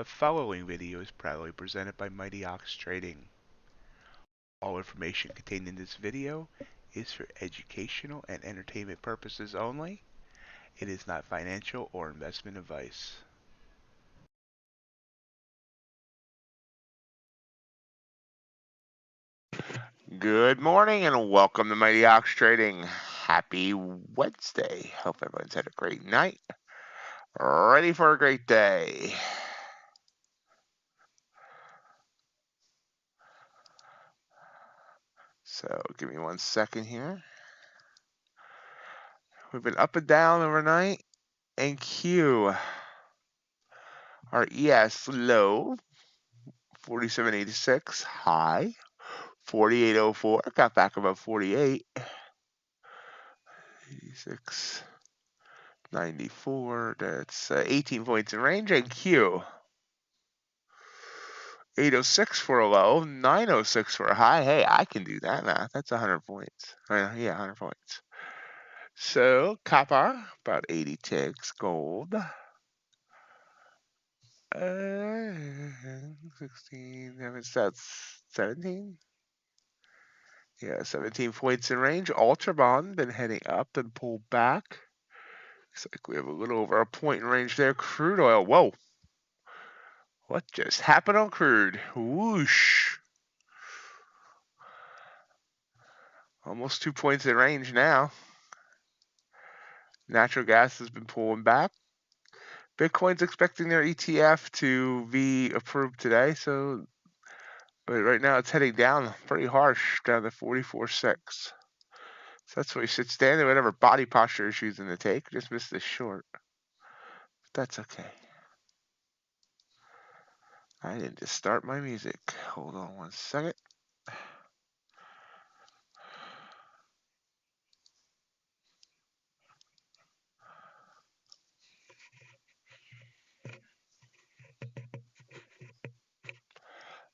The following video is proudly presented by MightyOxTrading. All information contained in this video is for educational and entertainment purposes only. It is not financial or investment advice. Good morning and welcome to MightyOxTrading. Happy Wednesday. Hope everyone's had a great night. Ready for a great day. So give me 1 second here. We've been up and down overnight. And Q. Our ES low, 47.86. High, 48.04. Got back above 48. 86.94. That's 18 points in range. And Q. 806 for a low, 906 for a high. Hey, I can do that math. That's 100 points. Yeah, 100 points. So, copper, about 80 ticks. Gold, 16, that's 17? Yeah, 17 points in range. Ultra bond, been heading up and pulled back. Looks like we have a little over a point in range there. Crude oil, whoa. What just happened on crude? Whoosh. Almost 2 points in range now. Natural gas has been pulling back. Bitcoin's expecting their ETF to be approved today, but right now it's heading down pretty harsh, down to 44.6. So that's where you should stand there, whatever body posture issues in the take. Just missed this short. But that's okay. I didn't just start my music. Hold on 1 second.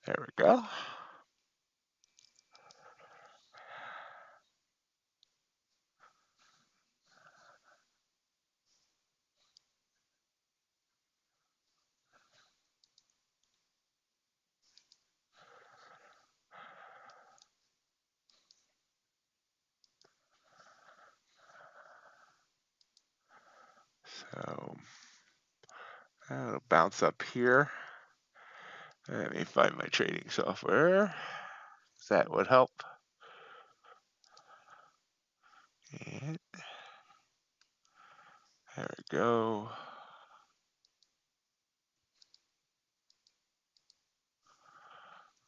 There we go. So it'll bounce up here. Let me find my trading software. That would help. And there we go.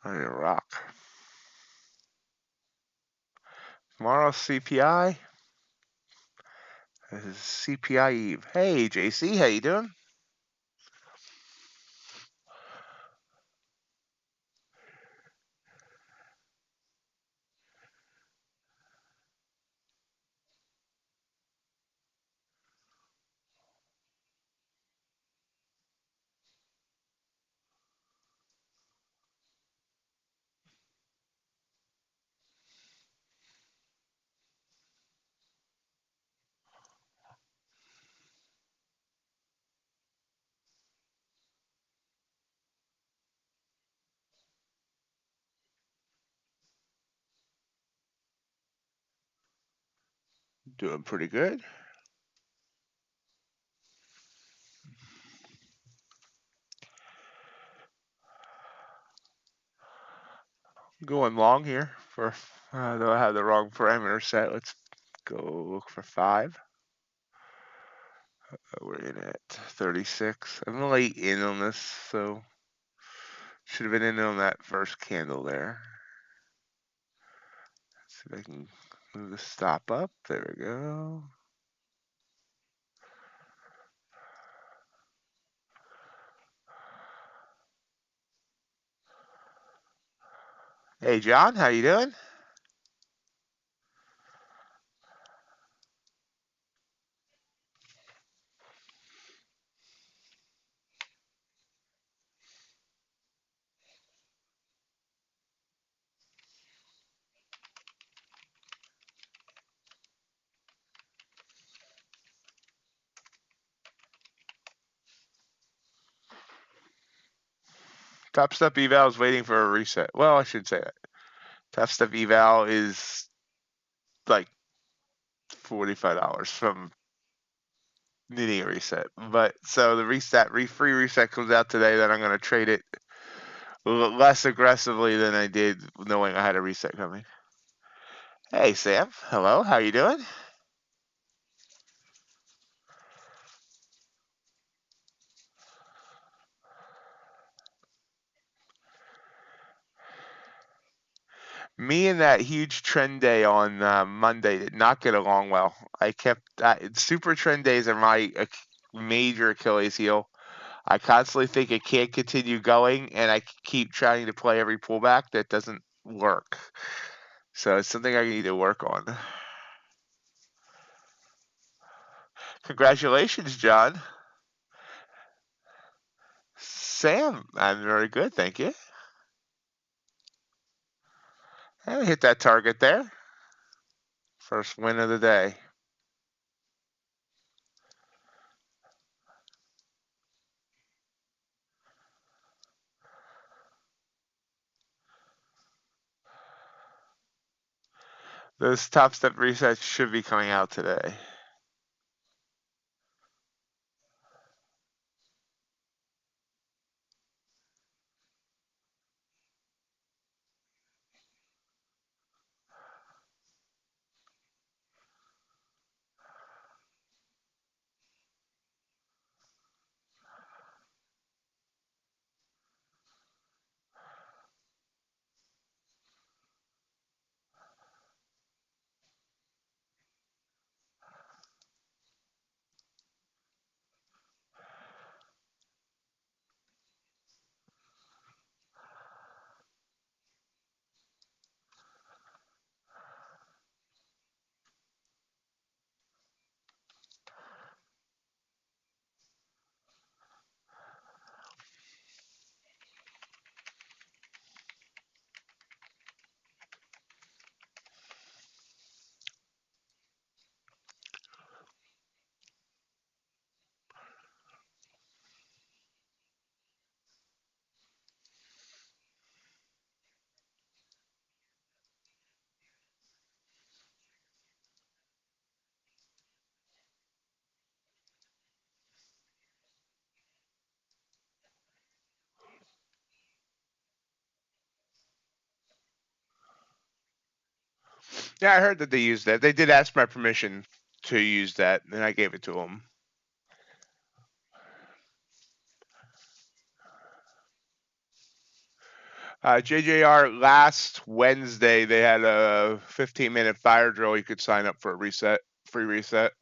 Ready to rock. Tomorrow's CPI. This is CPI Eve. Hey, JC, how you doing? Doing pretty good. Going long here for, though I have the wrong parameter set. Let's go look for 5. We're in at 36. I'm late in on this, so should have been in on that first candle there. Let's see if I can move the stop up. There we go. Hey, John, how you doing? Topstep Eval is waiting for a reset. Well, I should say that. Topstep Eval is like $45 from needing a reset. But so the free reset comes out today, then I'm going to trade it less aggressively than I did knowing I had a reset coming. Hey Sam, hello, how you doing? Me and that huge trend day on Monday did not get along well. I kept super trend days are my major Achilles heel. I constantly think it can't continue going, and I keep trying to play every pullback that doesn't work. So it's something I need to work on. Congratulations, John. Sam, I'm very good, thank you. I hit that target there. First win of the day. Those top step resets should be coming out today. Yeah, I heard that they used that. They did ask my permission to use that, and I gave it to them. JJR, last Wednesday, they had a 15-minute fire drill. You could sign up for a reset, free reset.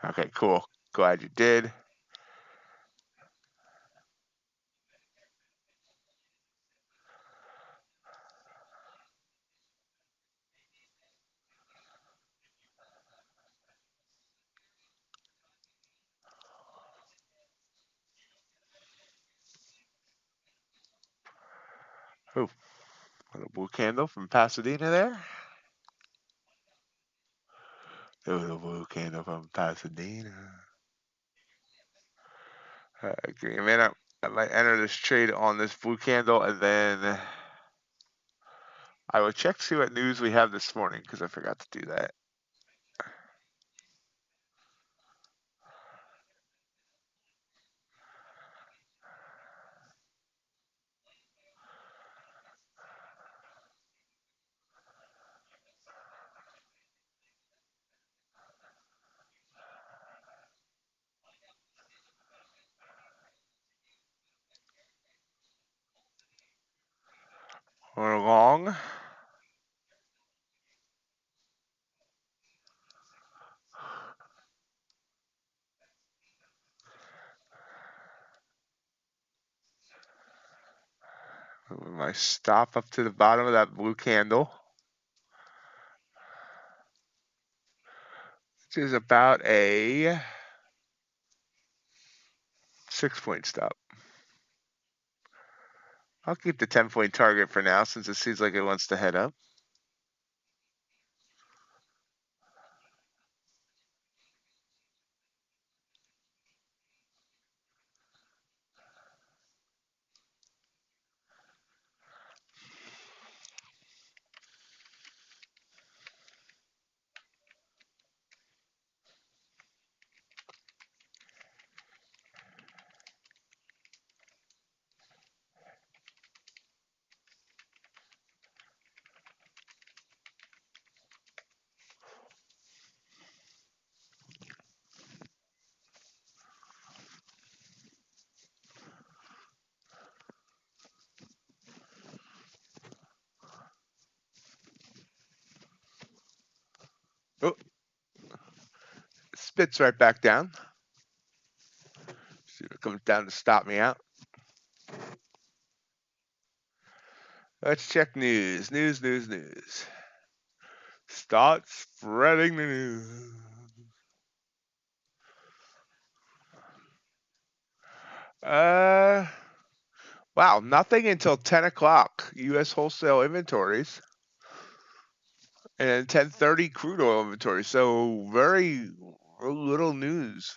Okay, cool. Glad you did. Oh, little blue candle from Pasadena there. Little blue candle from Pasadena. Give me a minute. I might enter this trade on this blue candle and then I will check, see what news we have this morning, because I forgot to do that. We're long. Move my stop up to the bottom of that blue candle, which is about a 6-point stop. I'll keep the 10-point target for now since it seems like it wants to head up. Oh, spits right back down. See if it comes down to stop me out. Let's check news. News. Start spreading the news. Wow, nothing until 10 o'clock. U.S. wholesale inventories. And 10:30 crude oil inventory. So very little news.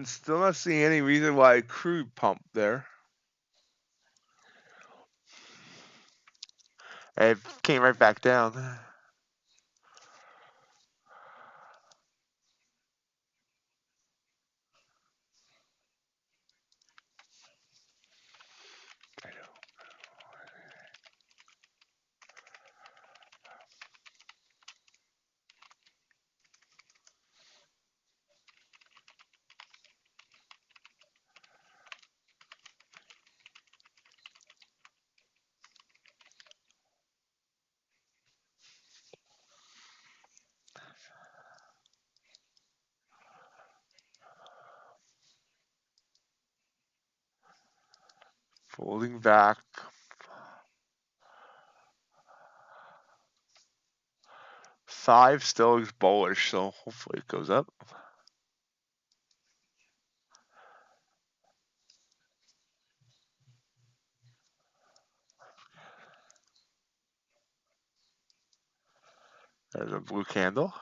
Still not seeing any reason why crude pumped there. It came right back down. Folding back. 5 still is bullish, so hopefully it goes up. There's a blue candle.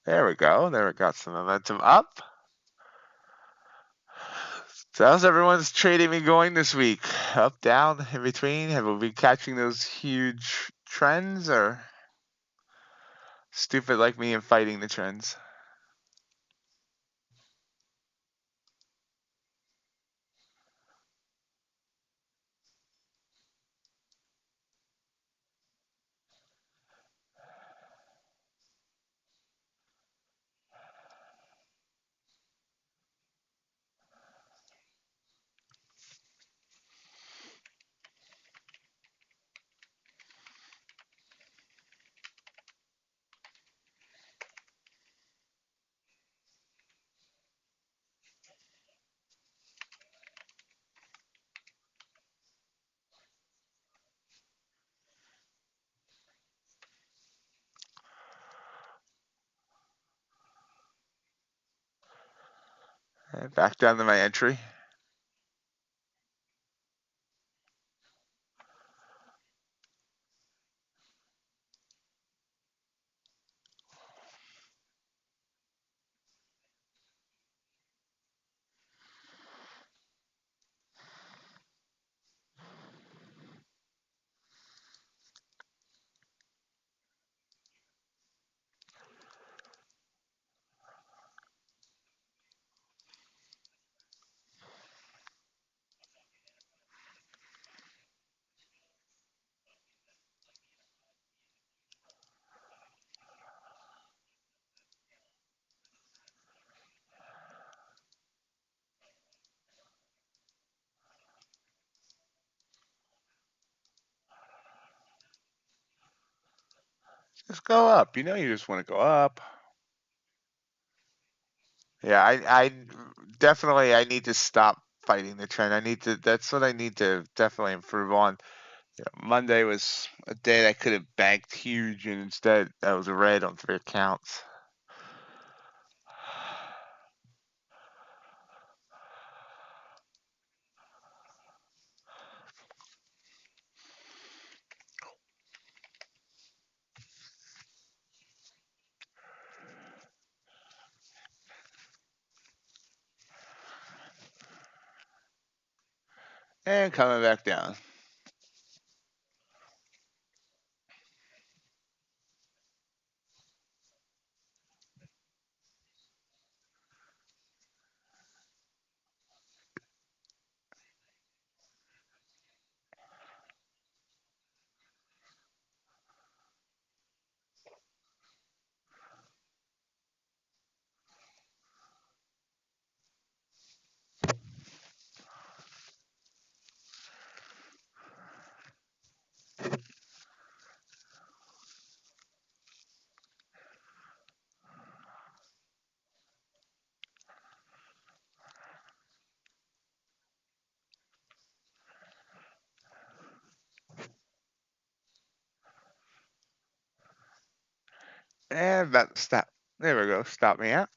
There we go. There we got some momentum up. So how's everyone's trading me going this week? Up, down, in between? Have we been catching those huge trends or stupid like me and fighting the trends? And back down to my entry. Just go up. You know you just want to go up. Yeah, I definitely I need to stop fighting the trend. I need to. That's what I need to definitely improve on. Monday was a day that I could have banked huge, and instead that was a red on 3 accounts. And coming back down. And that stop. There we go. Stop me out.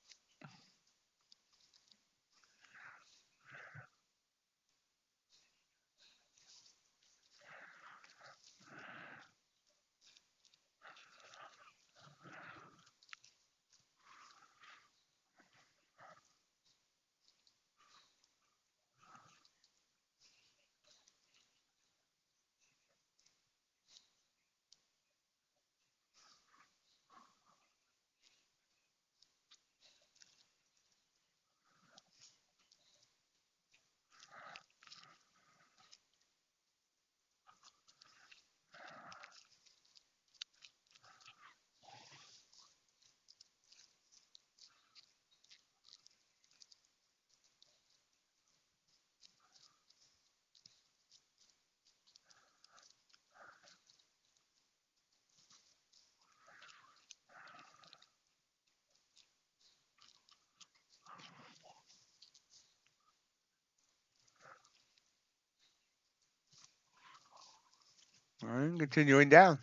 All right, continuing down.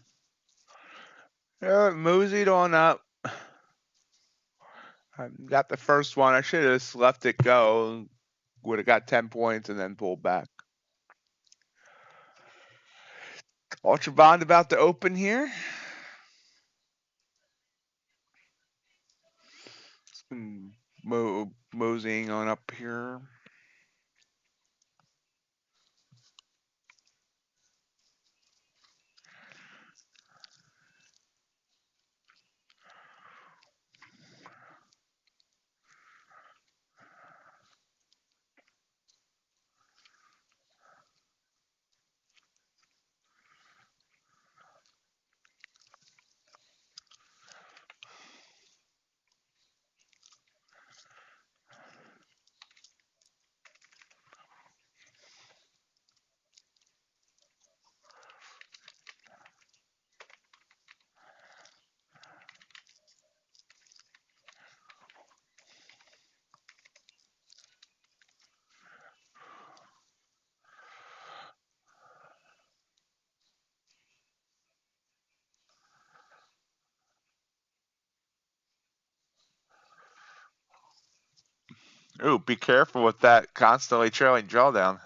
Moseyed on up. I got the first one. I should have just left it go. Would have got 10 points and then pulled back. Ultra Bond about to open here. It's been moseying on up here. Ooh, be careful with that constantly trailing drawdown.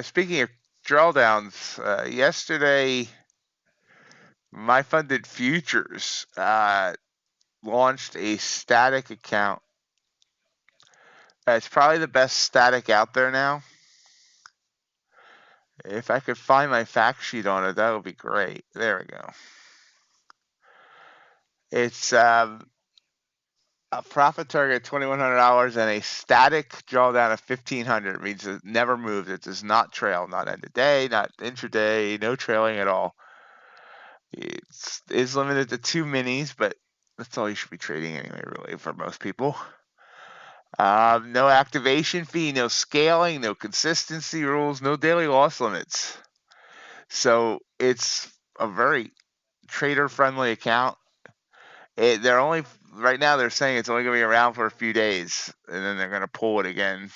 Speaking of drawdowns, yesterday my funded futures launched a static account. It's probably the best static out there now. If I could find my fact sheet on it, that would be great. There we go. It's a profit target $2,100 and a static drawdown of $1,500. It means it never moves. It does not trail, not end of day, not intraday, no trailing at all. It is limited to 2 minis, but that's all you should be trading anyway, really, for most people. No activation fee, no scaling, no consistency rules, no daily loss limits. So it's a very trader-friendly account. They're only right now. They're saying it's only going to be around for a few days, and then they're going to pull it again.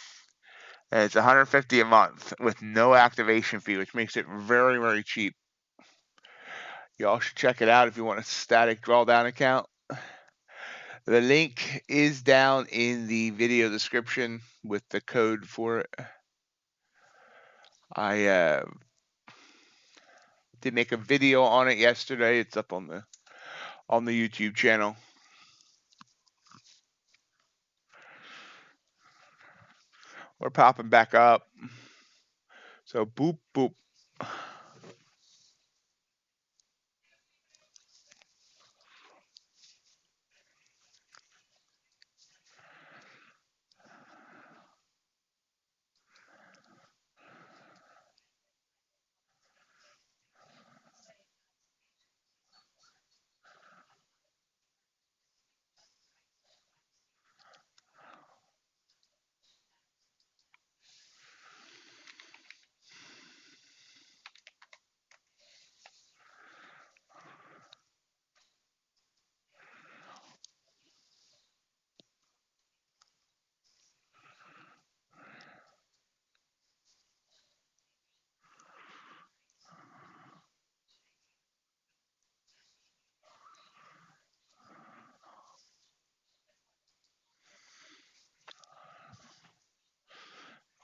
And it's $150 a month with no activation fee, which makes it very, very cheap. Y'all should check it out if you want a static drawdown account. The link is down in the video description with the code for it. I did make a video on it yesterday. It's up on the YouTube channel. We're popping back up. So boop boop.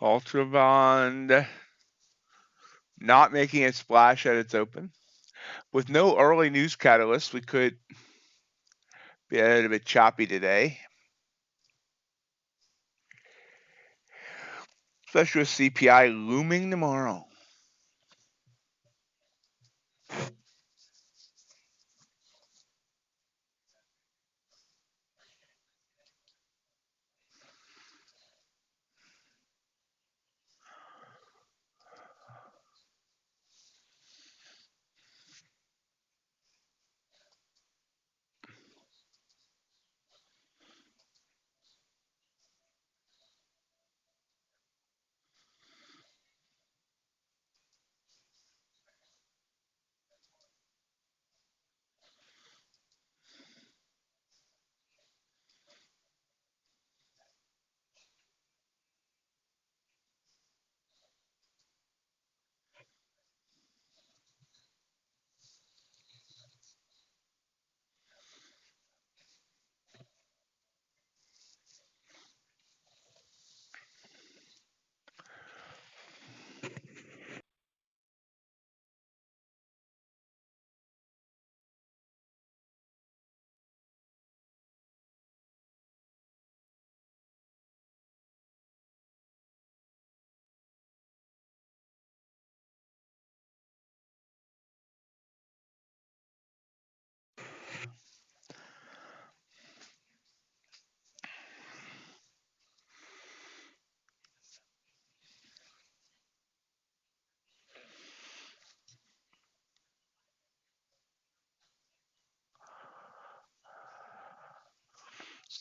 Ultra bond not making a splash at its open. With no early news catalyst, we could be a little bit choppy today, especially with CPI looming tomorrow.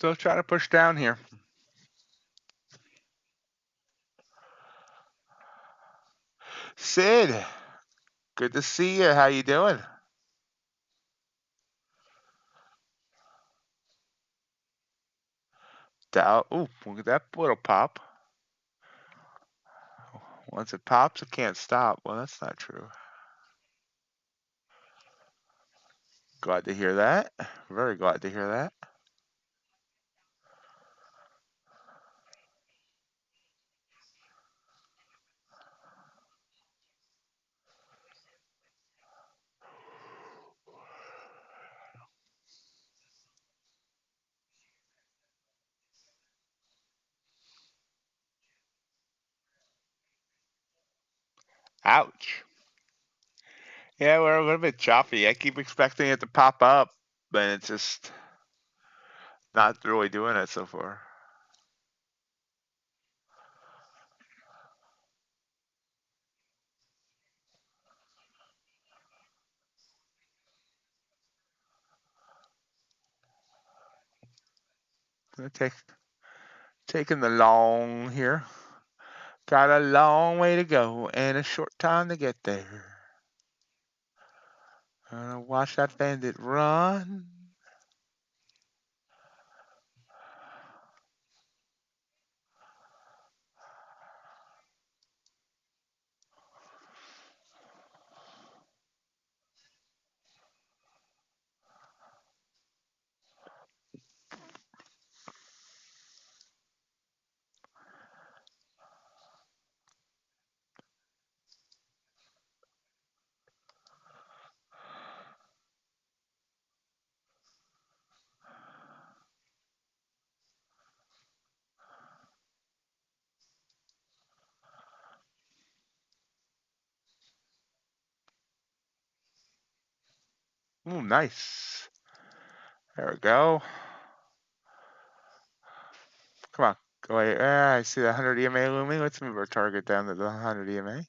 Still trying to push down here. Sid, good to see you. How you doing? Ooh, look at that little pop. Once it pops, it can't stop. Well, that's not true. Glad to hear that. Very glad to hear that. Ouch. Yeah, we're a little bit choppy. I keep expecting it to pop up, but it's just not really doing it so far. Taking the long here. Got a long way to go and a short time to get there. Watch that bandit run. Ooh, nice. There we go. Come on. Go away. I see the 100 EMA looming. Let's move our target down to the 100 EMA.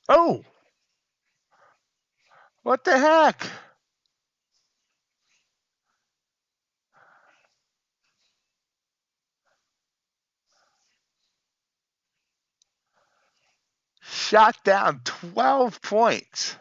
Oh! What the heck? Shot down 12 points.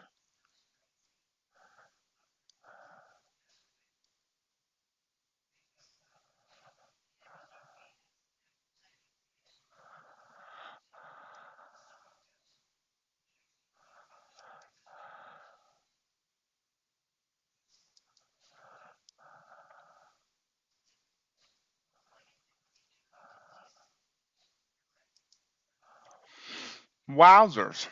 Wowzers.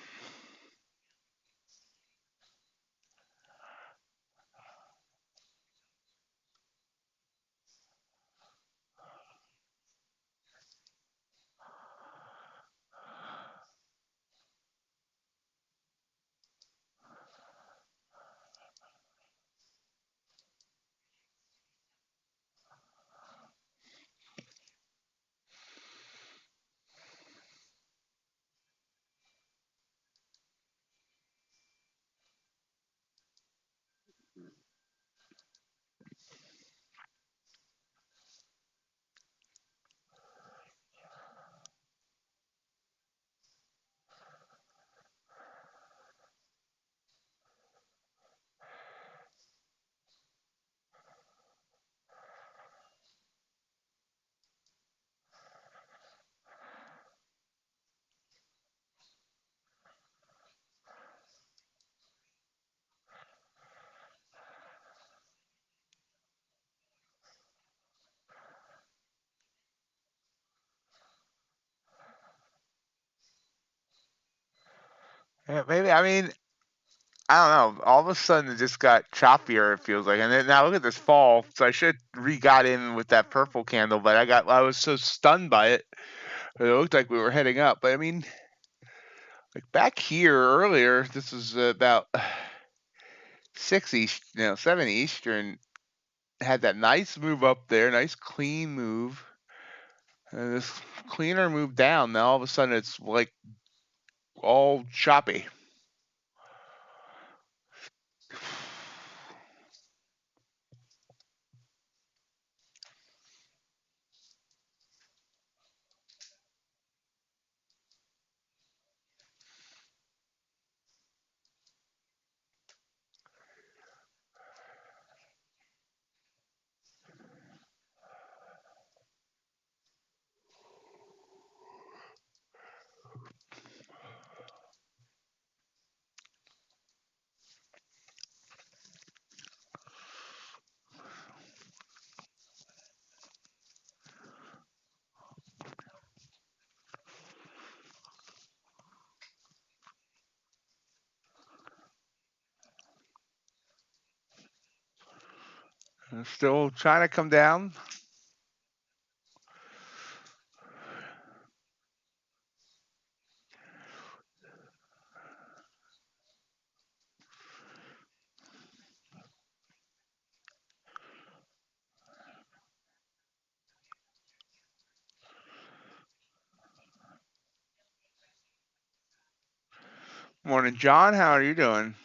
Yeah, maybe, I mean, I don't know. All of a sudden, it just got choppier. It feels like, and then now look at this fall. So I should got in with that purple candle, but I was so stunned by it. It looked like we were heading up. But I mean, like back here earlier, this was about 6 East, 7 Eastern, had that nice move up there, nice clean move. And this cleaner move down. Now all of a sudden it's like all choppy. And still trying to come down. Morning, John. How are you doing?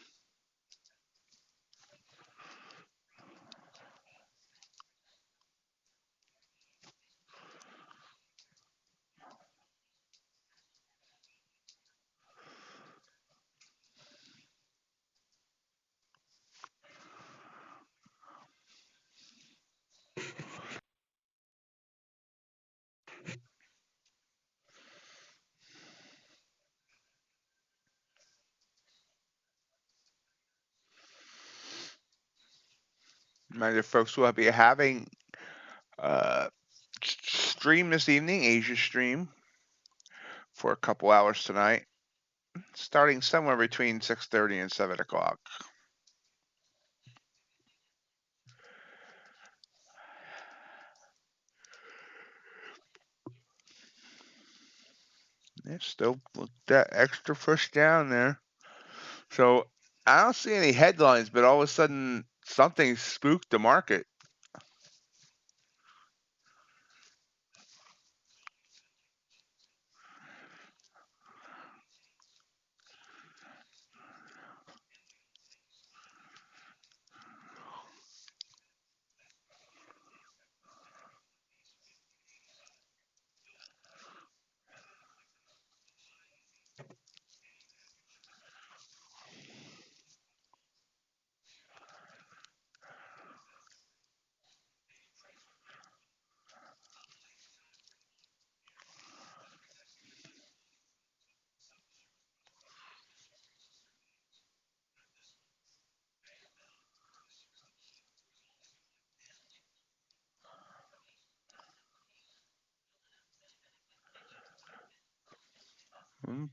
Reminder, folks, we'll be having stream this evening, Asia stream, for a couple hours tonight, starting somewhere between 6:30 and 7 o'clock. It's still that extra push down there. So I don't see any headlines, but all of a sudden something spooked the market.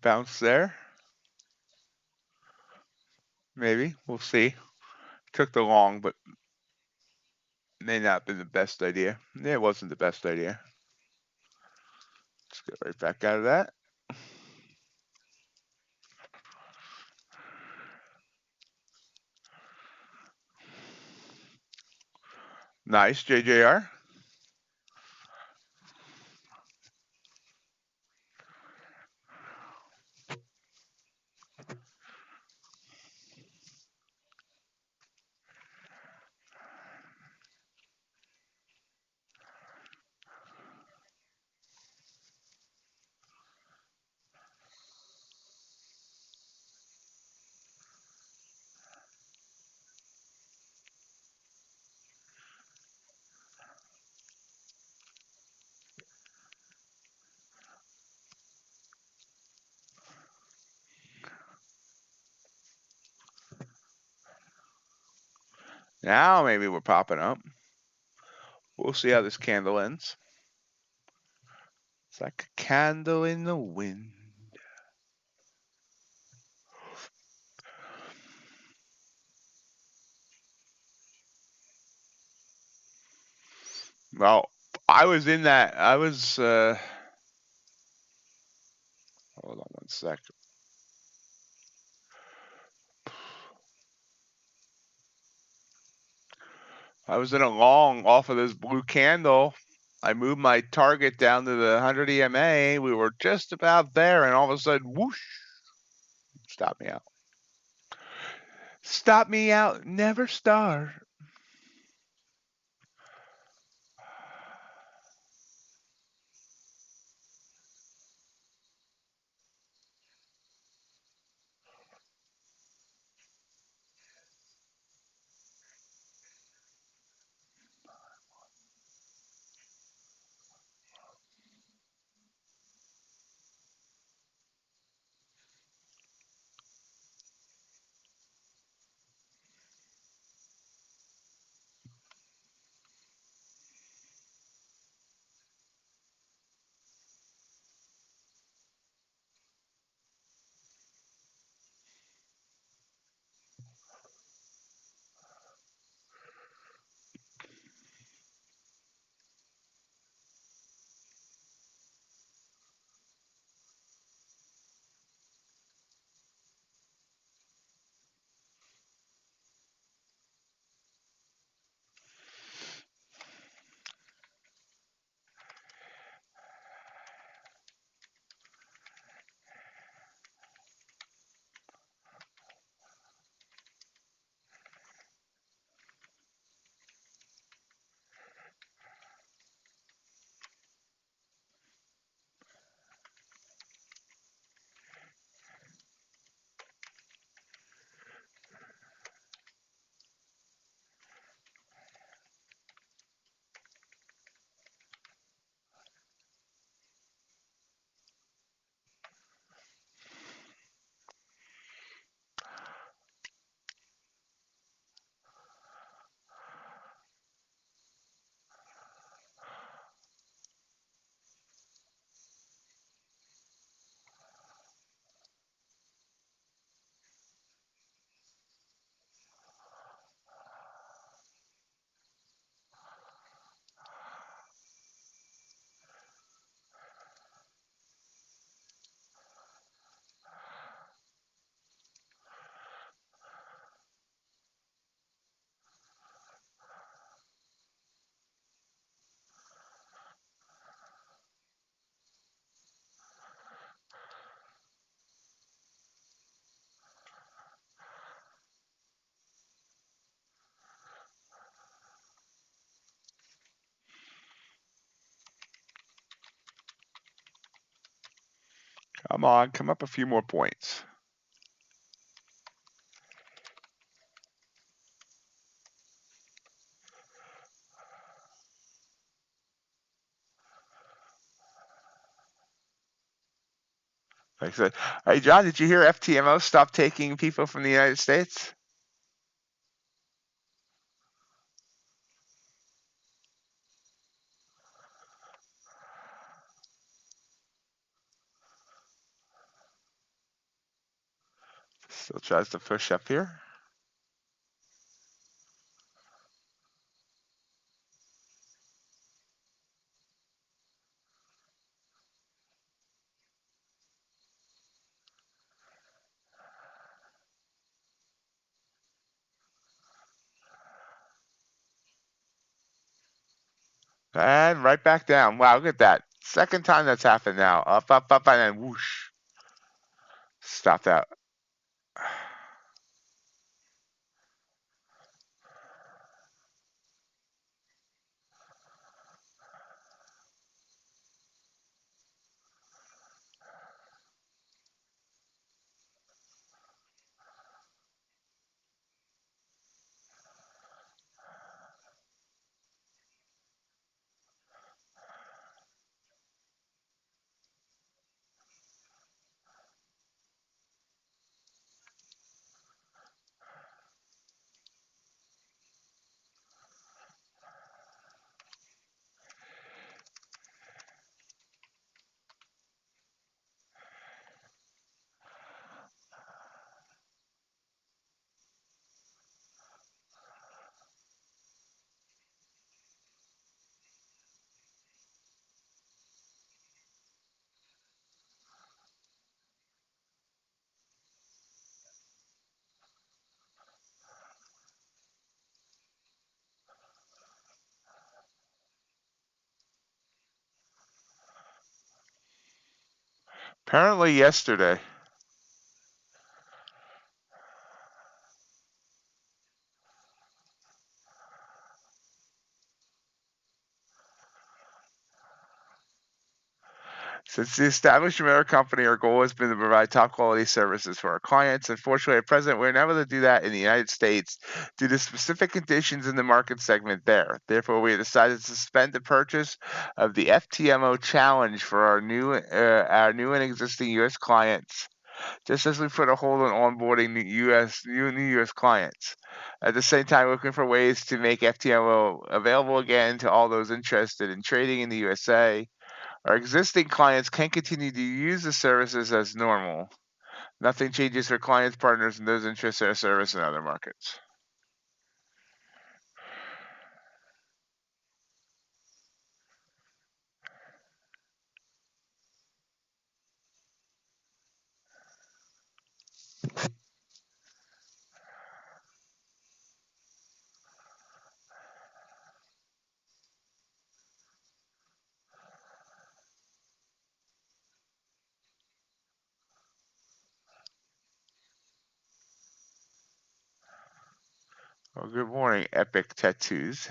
Bounce there. Maybe. We'll see. Took the long, but may not have been the best idea. It wasn't the best idea. Let's get right back out of that. Nice, JJR. Now maybe we're popping up. We'll see how this candle ends. It's like a candle in the wind. Well, I was in that. Hold on one sec. I was in a long off of this blue candle. I moved my target down to the 100 EMA. We were just about there, and all of a sudden, whoosh, stop me out. Stop me out, never start. Come on, come up a few more points. Like I said, hey John, did you hear FTMO stop taking people from the United States? Still tries to push up here. And right back down. Wow, look at that. Second time that's happened now. Up, up, up, and then whoosh. Stopped out. Apparently yesterday. Since the establishment of our company, our goal has been to provide top quality services for our clients. Unfortunately, at present, we're not able to do that in the United States due to specific conditions in the market segment there. Therefore, we have decided to suspend the purchase of the FTMO challenge for our new and existing U.S. clients, just as we put a hold on onboarding new U.S. clients. At the same time, we're looking for ways to make FTMO available again to all those interested in trading in the USA. Our existing clients can continue to use the services as normal. Nothing changes for clients, partners, and those interested in our service in other markets. Well, good morning, Epic Tattoos.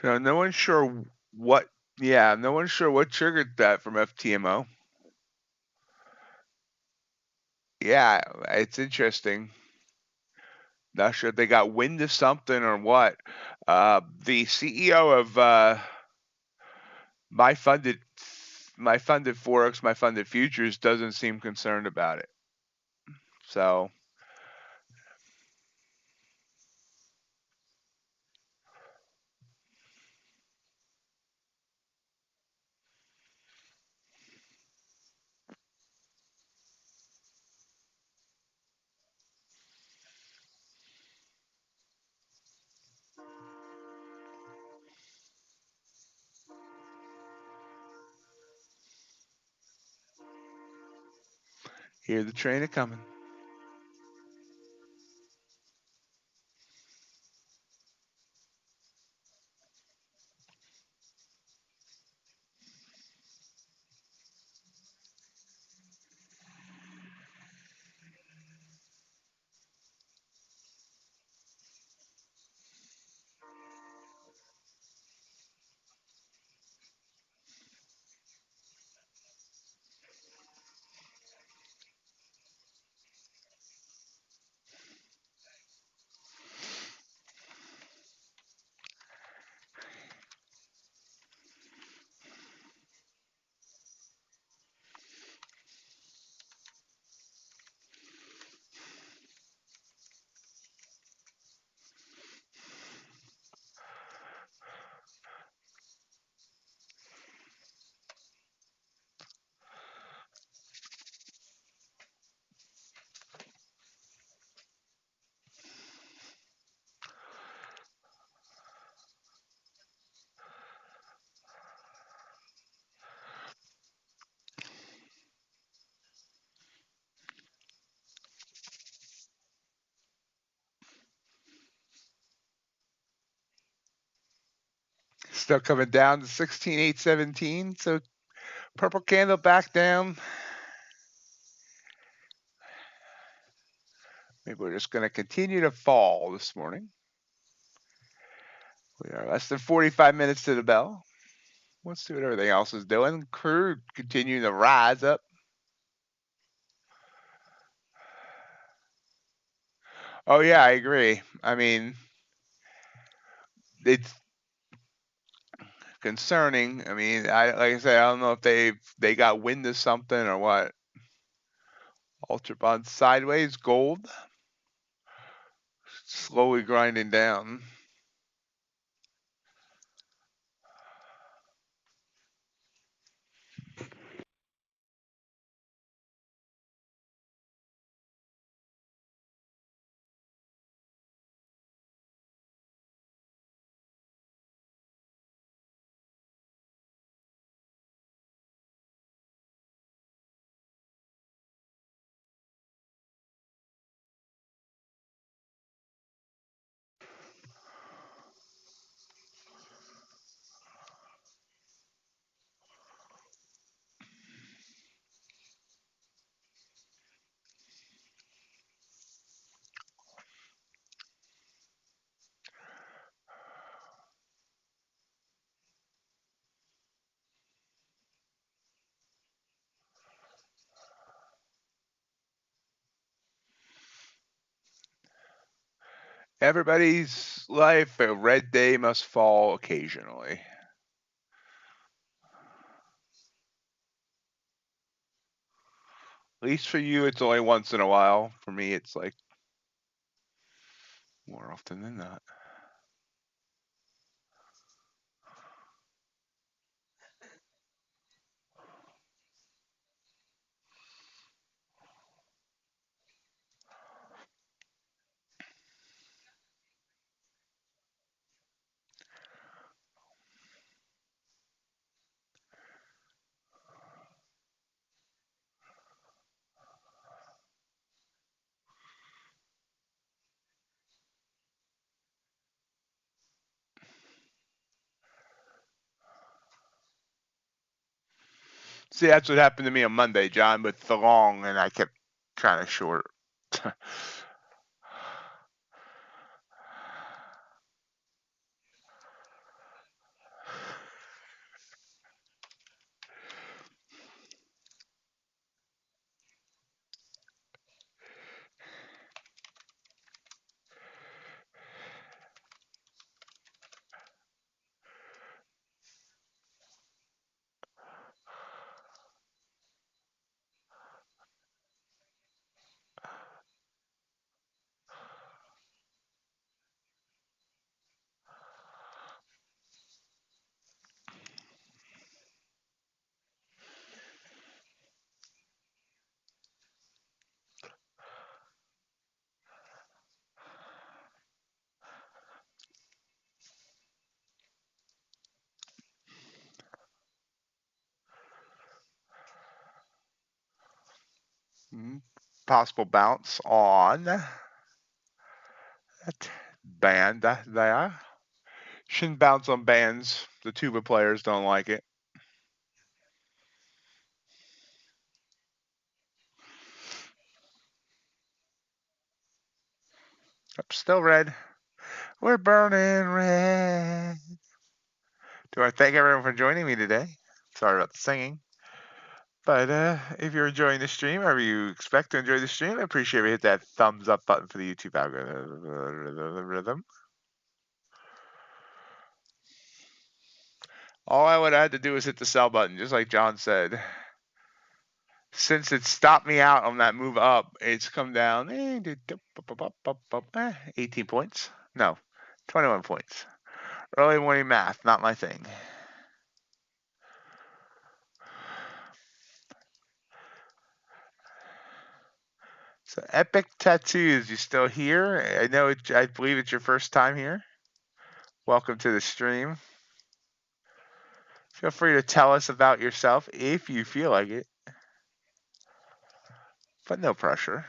So no one's sure what. Yeah, no one's sure what triggered that from FTMO. Yeah, it's interesting. Not sure if they got wind of something or what. The CEO of my funded forex, my funded futures doesn't seem concerned about it. So hear the train a coming. Still coming down to 16,817. So purple candle back down. Maybe we're just going to continue to fall this morning. We are less than 45 minutes to the bell. Let's see what everything else is doing. Crude continuing to rise up. Oh yeah, I agree. I mean, it's concerning. I mean, like I said, I don't know if they got wind of something or what. Ultra bond sideways, gold slowly grinding down. Everybody's life, a red day must fall occasionally. At least for you, it's only once in a while. For me, it's like more often than not. See, that's what happened to me on Monday, John, with the long, and I kept trying to short. Possible bounce on that band there. Shouldn't bounce on bands. The tuba players don't like it. Still red. We're burning red. Do I thank everyone for joining me today? Sorry about the singing. But if you're enjoying the stream, or you expect to enjoy the stream, I appreciate if you hit that thumbs up button for the YouTube algorithm. All I would have to do is hit the sell button, just like John said. Since it stopped me out on that move up, it's come down 18 points. No, 21 points. Early morning math, not my thing. So Epic Tattoos, you still here? I know I believe it's your first time here. Welcome to the stream. Feel free to tell us about yourself if you feel like it, but no pressure.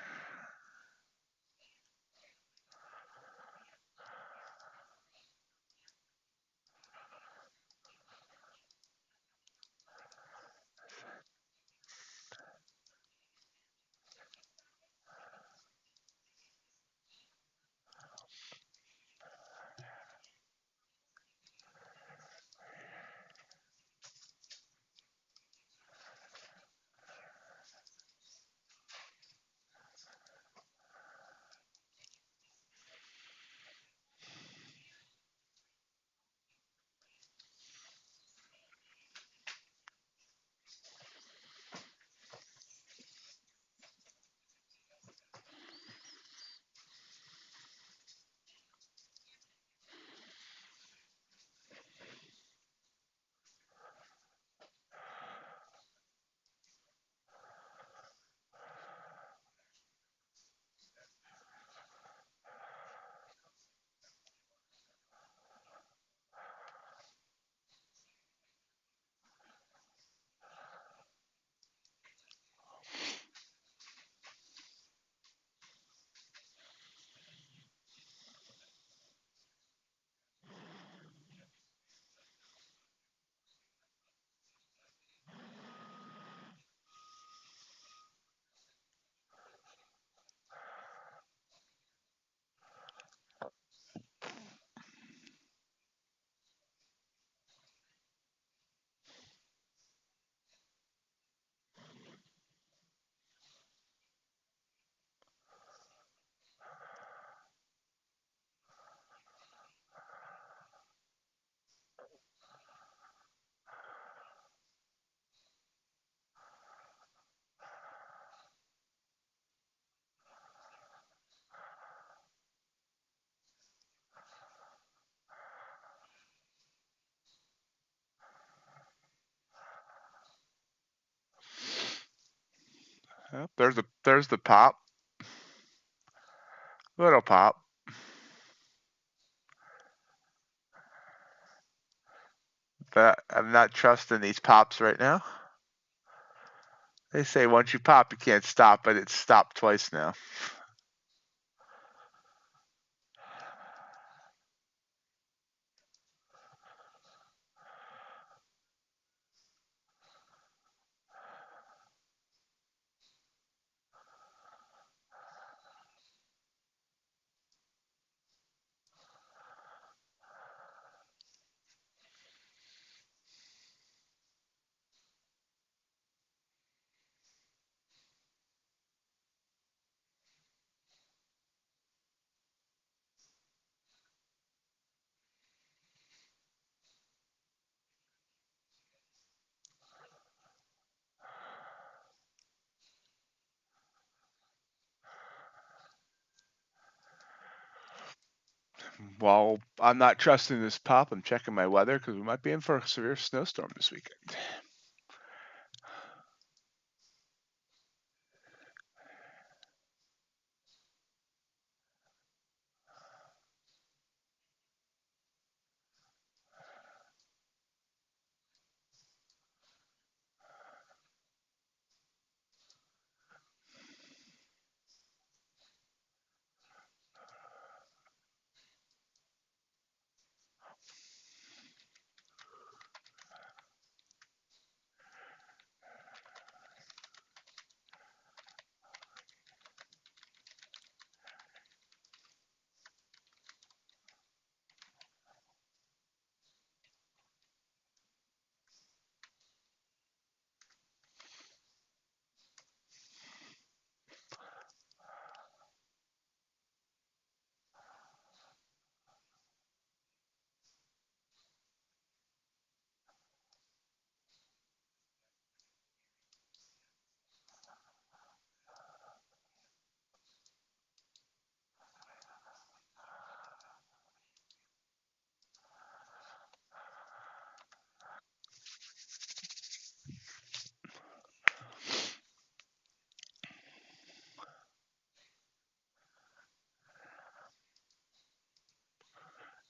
Oh, there's the pop. Little pop. But I'm not trusting these pops right now. They say once you pop, you can't stop, but it's stopped twice now. While I'm not trusting this pop, I'm checking my weather because we might be in for a severe snowstorm this weekend.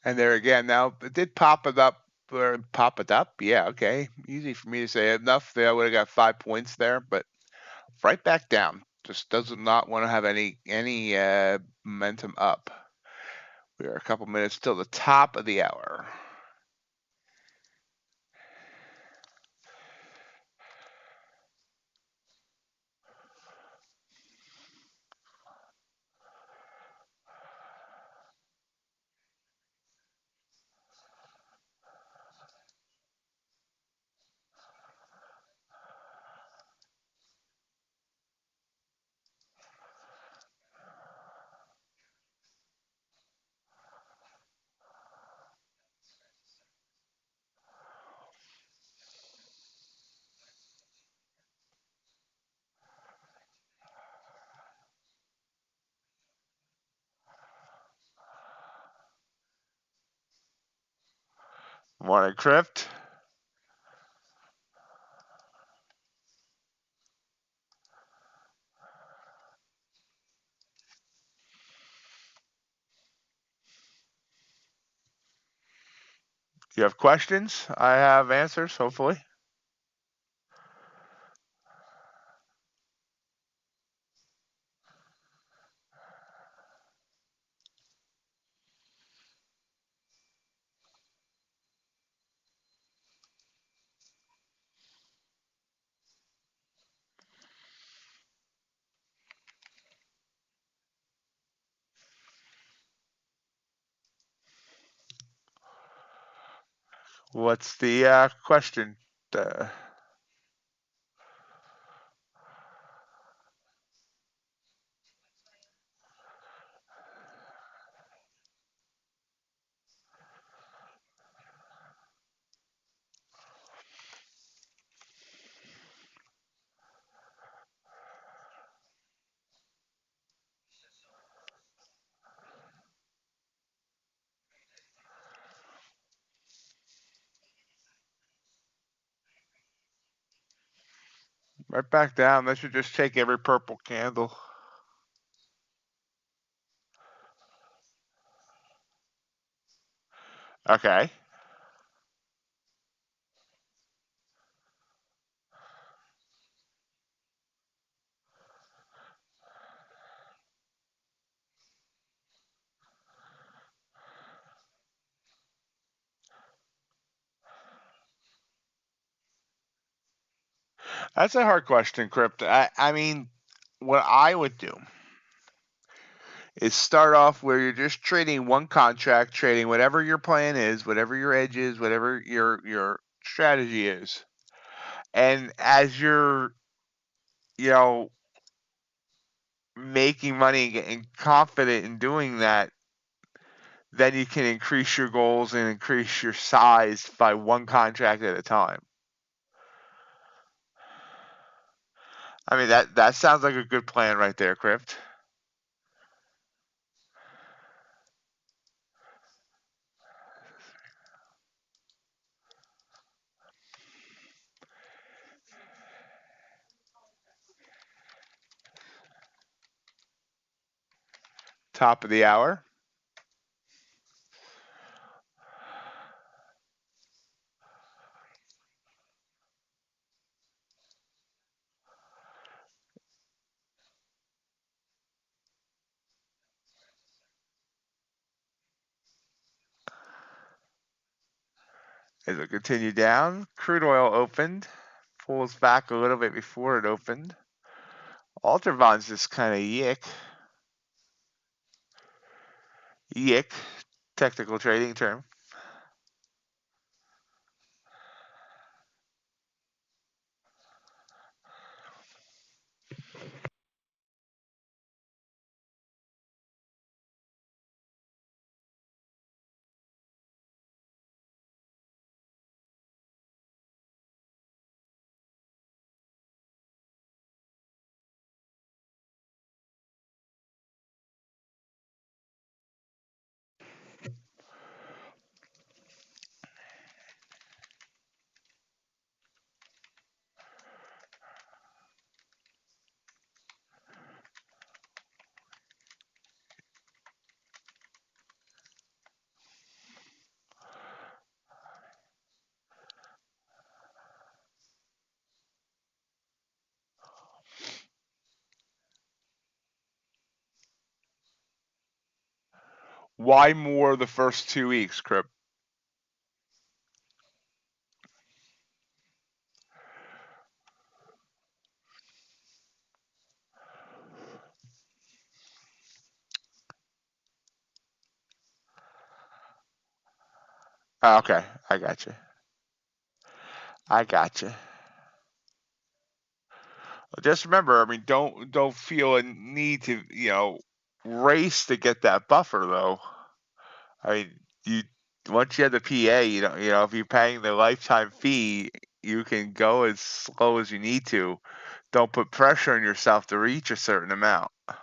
And there again, now it did pop it up or pop it up. Yeah, okay. Easy for me to say enough there. I would have got 5 points there, but right back down. Just does not want to have any momentum up. We are a couple minutes till the top of the hour. Morning, Crift. You have questions? I have answers, hopefully. What's the question? Uh, Right back down. That should just take every purple candle. Okay. That's a hard question, Crypt. I mean, what I would do is start off where you're just trading one contract, trading whatever your plan is, whatever your edge is, whatever your strategy is. And as you're, you know, making money and getting confident in doing that, then you can increase your goals and increase your size by one contract at a time. I mean, that sounds like a good plan right there, Crypt. Top of the hour. As it continued down, crude oil opened, pulls back a little bit before it opened. Alterbond's just kind of yick, technical trading term. Why more the first 2 weeks, Crip? Okay, I got you. I got you. Just remember, I mean, don't feel a need to, race to get that buffer though. I mean, you once you have the PA, if you're paying the lifetime fee, you can go as slow as you need to. Don't put pressure on yourself to reach a certain amount. So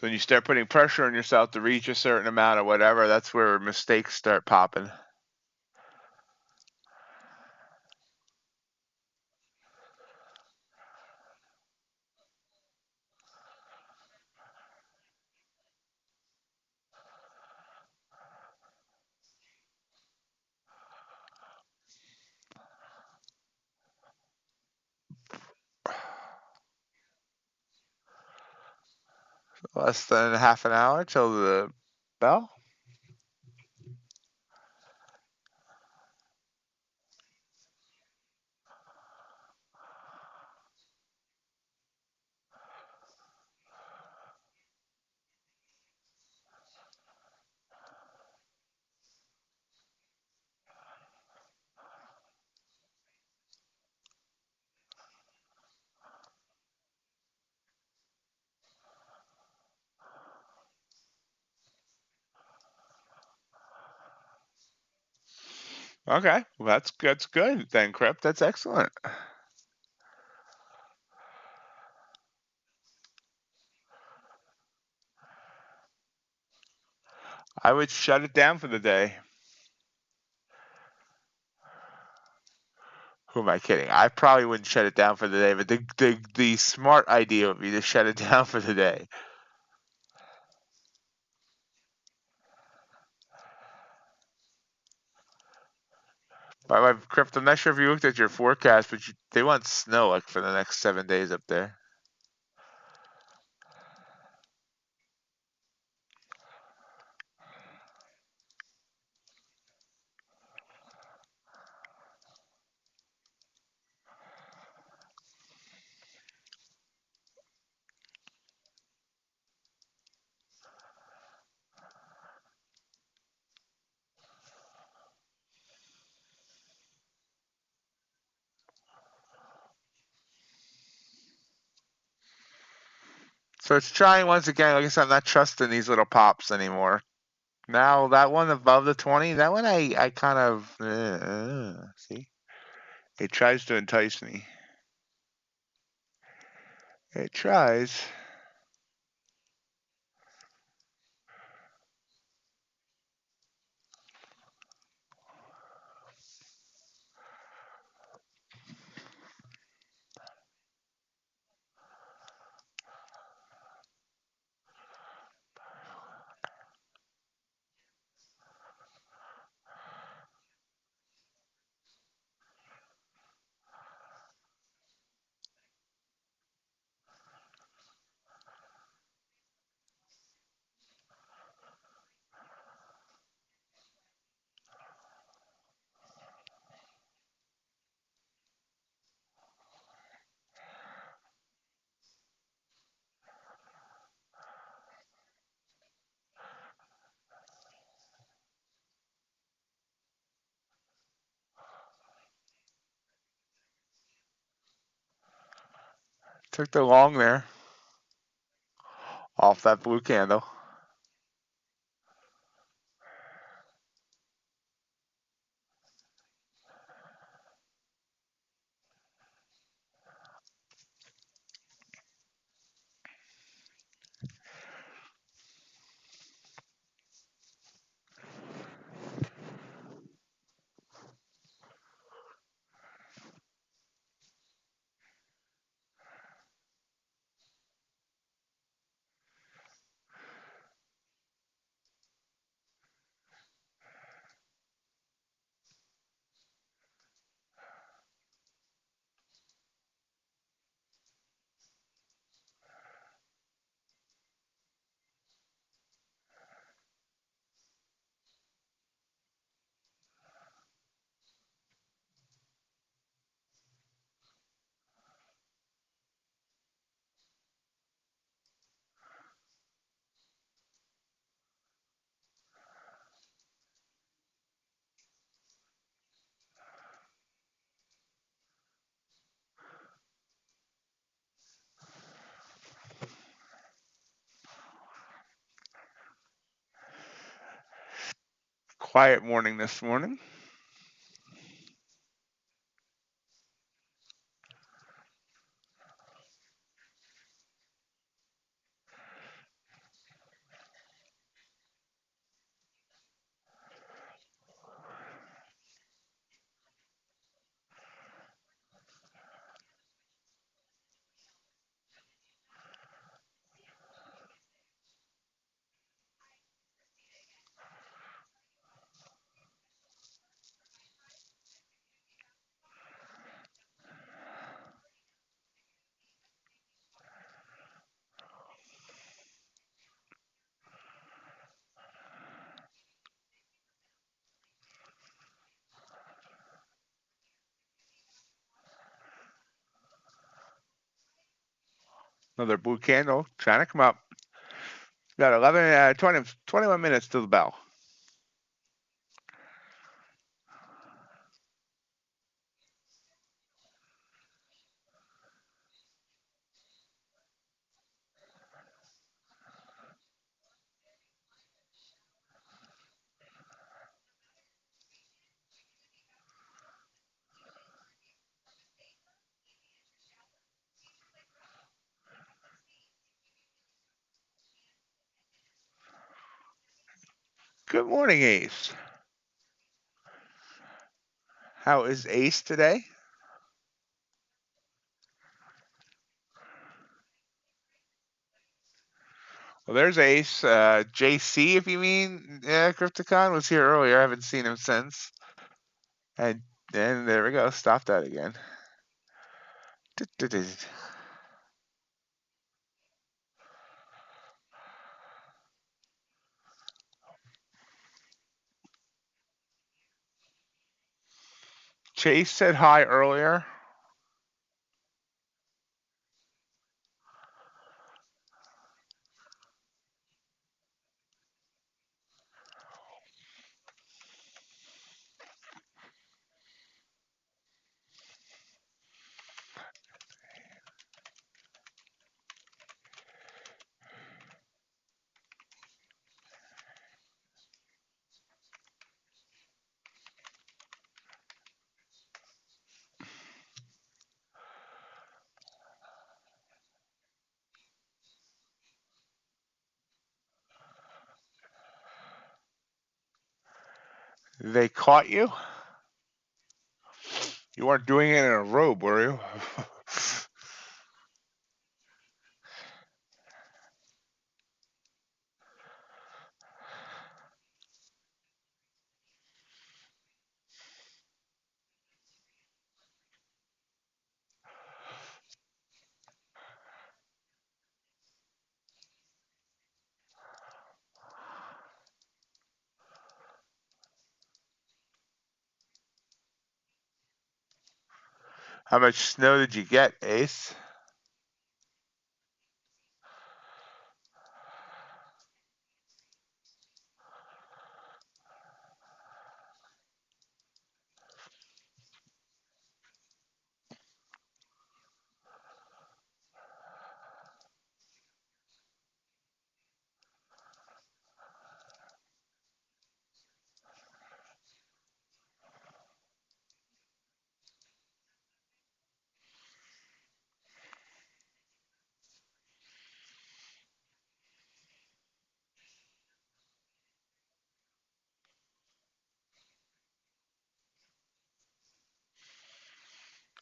when you start putting pressure on yourself to reach a certain amount or whatever, that's where mistakes start popping. Less than half an hour till the bell. Okay, well, that's good then, Crip. That's excellent. I would shut it down for the day. Who am I kidding? I probably wouldn't shut it down for the day, but the smart idea would be to shut it down for the day. By Crypt, I'm not sure if you looked at your forecast, but they want snow like for the next 7 days up there. So it's trying once again. Like I said, I'm not trusting these little pops anymore. Now that one above the 20, that one I kind of see. It tries to entice me. It tries. Took the long there off that blue candle. Quiet morning this morning. Another blue candle trying to come up. Got 21 minutes to the bell. Good morning, Ace. How is Ace today? Well, there's Ace. JC, if you mean. Yeah, Crypticon was here earlier. I haven't seen him since. And then there we go. Stop that again. Chase said hi earlier. They caught you? You weren't doing it in a robe, were you? How much snow did you get, Ace?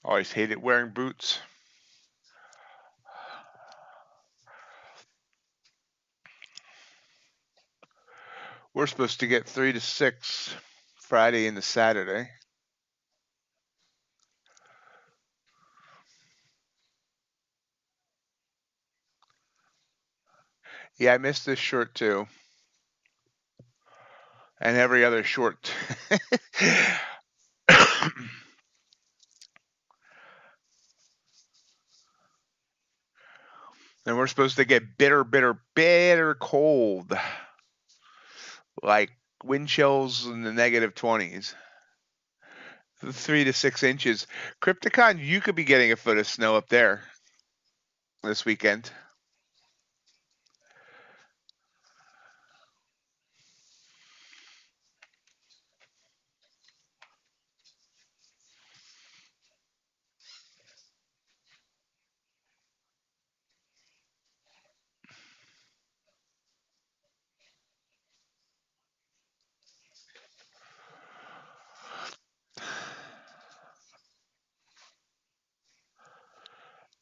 Always hated wearing boots. We're supposed to get 3 to 6 Friday into Saturday. Yeah, I missed this short too. And every other short. And we're supposed to get bitter cold. Like wind chills in the negative 20s. 3 to 6 inches. Crypticon, you could be getting a foot of snow up there this weekend.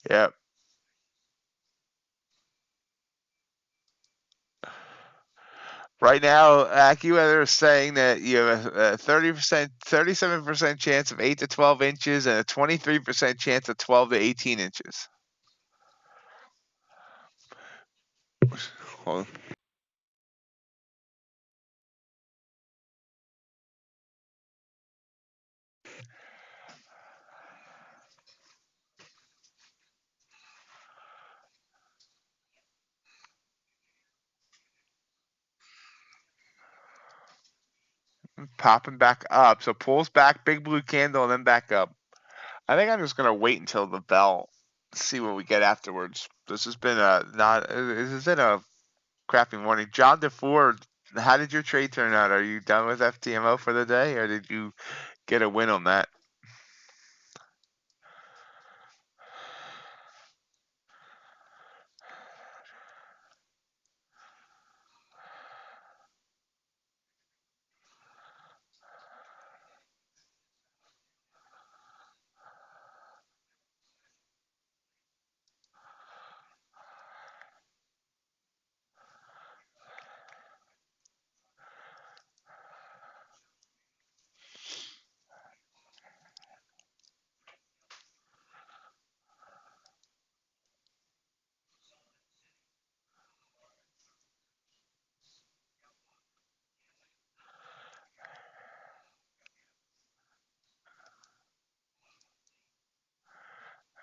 Yep. Right now, AccuWeather is saying that you have a 30%, 37% chance of 8 to 12 inches and a 23% chance of 12 to 18 inches. Hold on. Popping back up. So pulls back, big blue candle, and then back up. I think I'm just gonna wait until the bell, see what we get afterwards. This has been a crappy morning. John DeFord, how did your trade turn out? Are you done with FTMO for the day, or did you get a win on that?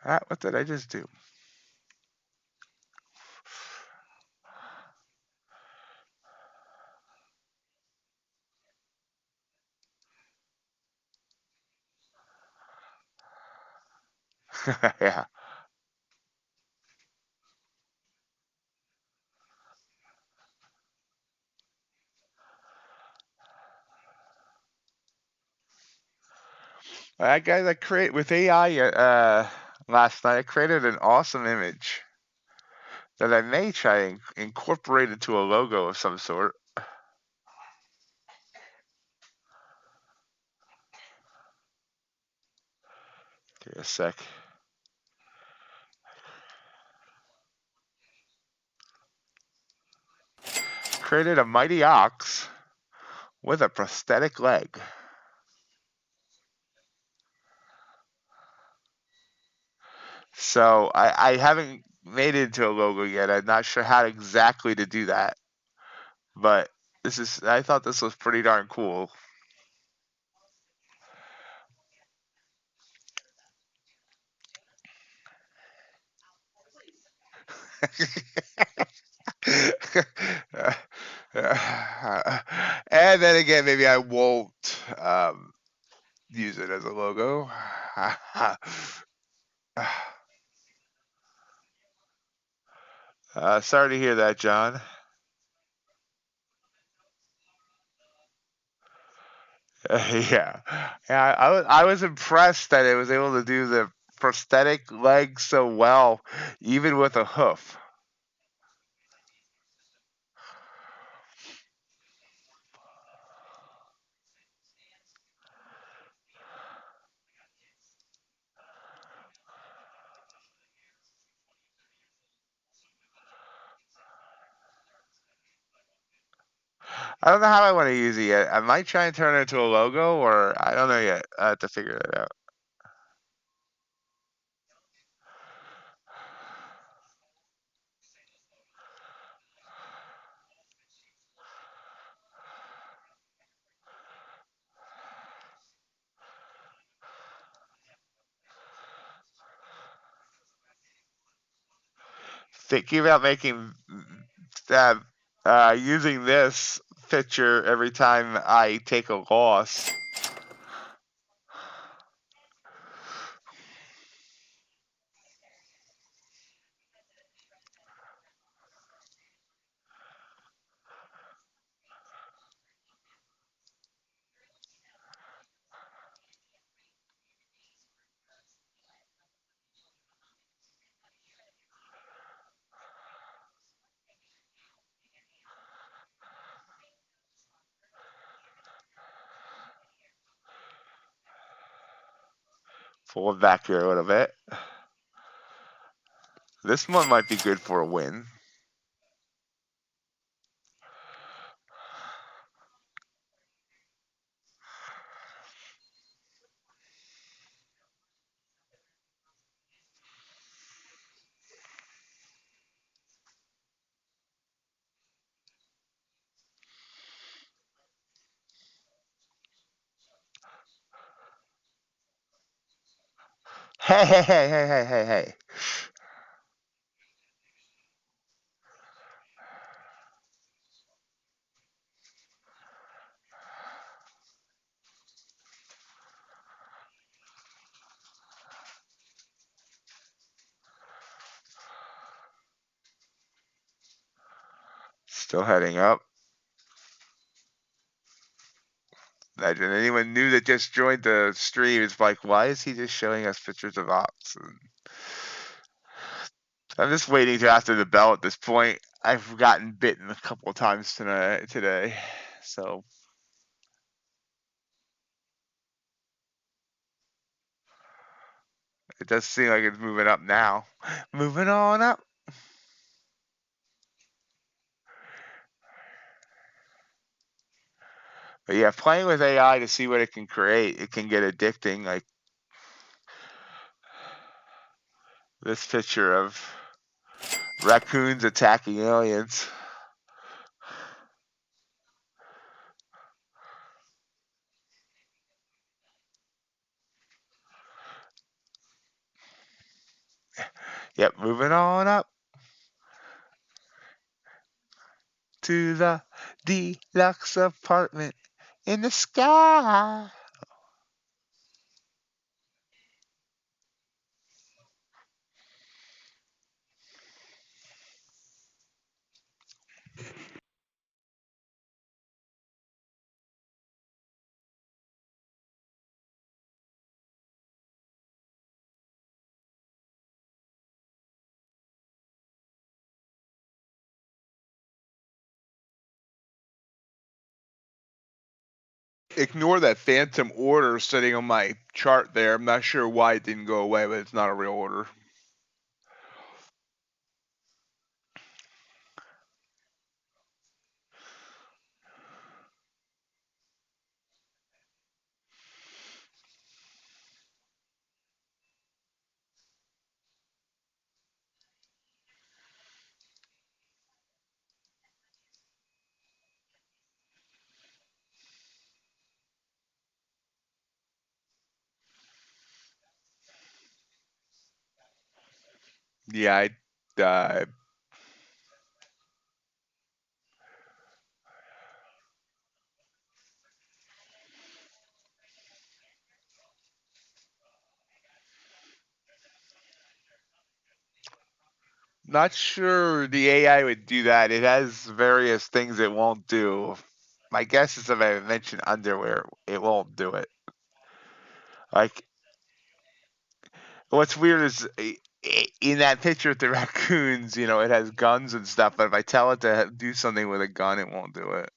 What did I just do? Yeah. Guys, I create with AI last night. I created an awesome image that I may try and incorporate into a logo of some sort. Give me a sec. Created a mighty ox with a prosthetic leg. So I haven't made it into a logo yet. I'm not sure how exactly to do that, but I thought this was pretty darn cool. And then again, maybe I won't use it as a logo. Sorry to hear that, John. Yeah, yeah. I was impressed that it was able to do the prosthetic leg so well, even with a hoof. I don't know how I want to use it yet. I might try and turn it into a logo, or I don't know yet. I have to figure that out. Thinking about making that using this picture every time I take a loss. Pull it back here a little bit. This one might be good for a win. Hey, hey, hey, hey, hey, hey, hey. Still heading up. Imagine anyone new that just joined the stream is like, why is he just showing us pictures of ops? And I'm just waiting to after the bell at this point. I've gotten bitten a couple of times today, so it does seem like it's moving up now. Moving on up. But yeah, playing with AI to see what it can create, it can get addicting. Like this picture of raccoons attacking aliens. Yep, moving on up to the deluxe apartment in the sky. Ignore that phantom order sitting on my chart there. I'm not sure why it didn't go away, but it's not a real order. Yeah, not sure the AI would do that. It has various things it won't do. My guess is if I mention underwear, it won't do it. Like, what's weird is in that picture with the raccoons, it has guns and stuff, but if I tell it to do something with a gun, it won't do it.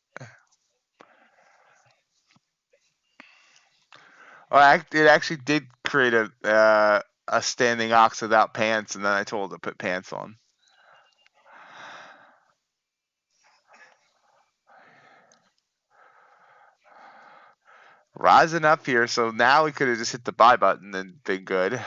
Well, it actually did create a standing ox without pants, and then I told it to put pants on. Rising up here, so now we could have just hit the buy button and been good.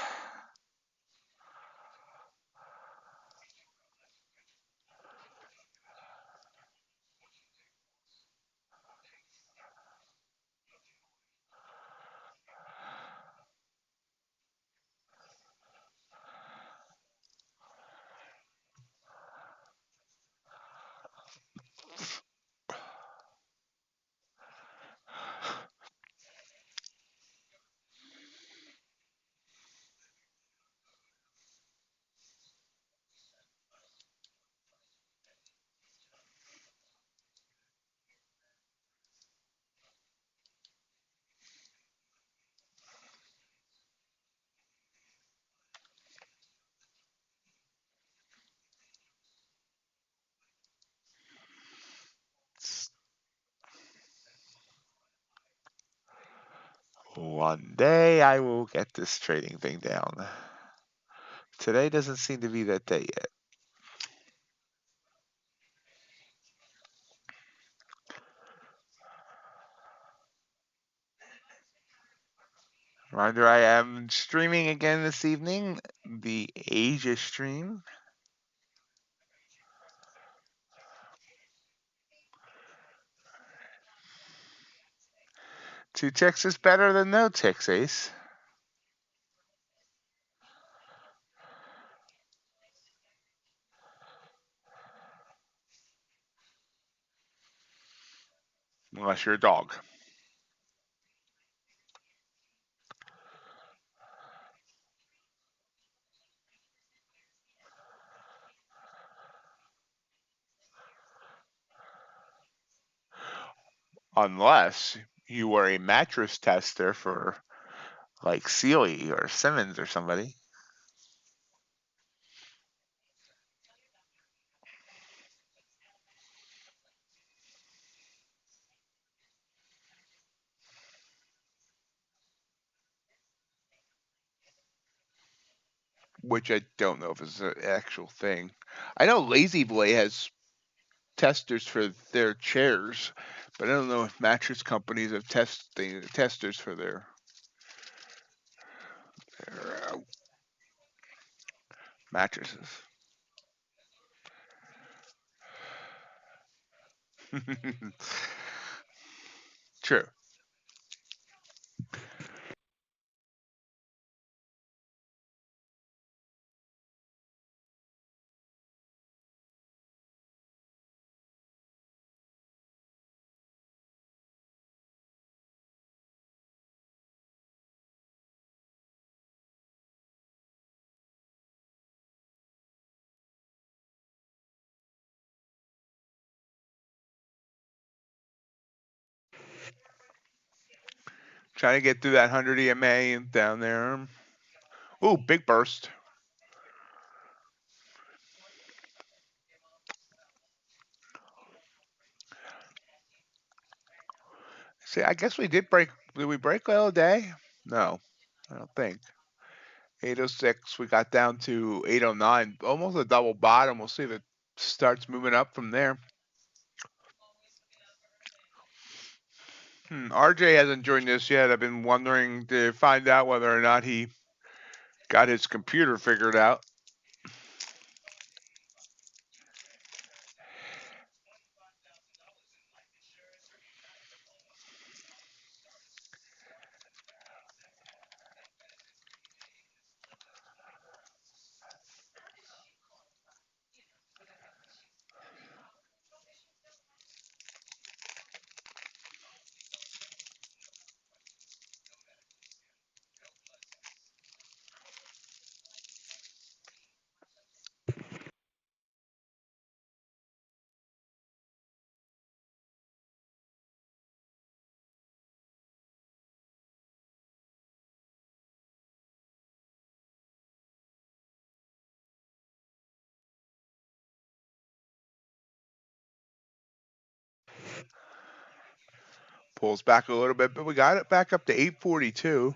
One day I will get this trading thing down. Today doesn't seem to be that day yet. Reminder, I am streaming again this evening, the Asia stream. Two ticks is better than no ticks, Ace. Unless you're a dog. Unless you were a mattress tester for like Sealy or Simmons or somebody. Which I don't know if it's an actual thing. I know Lazy Boy has testers for their chairs, but I don't know if mattress companies have testers for their mattresses. True. Trying to get through that 100 EMA and down there. Ooh, big burst. See, I guess we did break. Did we break all day? No, I don't think. 806. We got down to 809. Almost a double bottom. We'll see if it starts moving up from there. RJ hasn't joined us yet. I've been wondering to find out whether or not he got his computer figured out. Pulls back a little bit, but we got it back up to 842.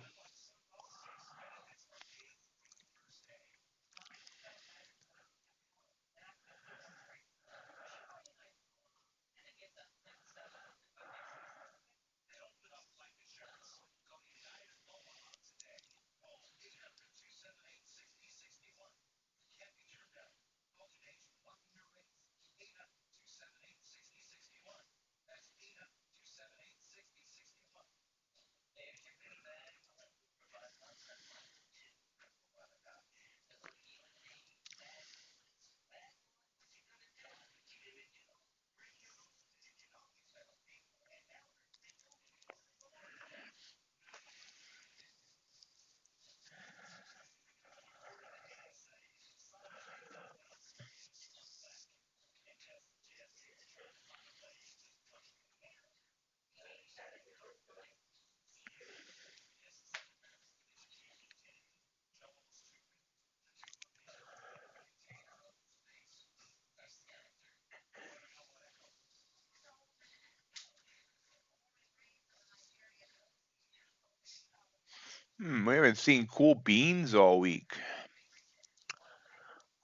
We haven't seen Cool Beans all week.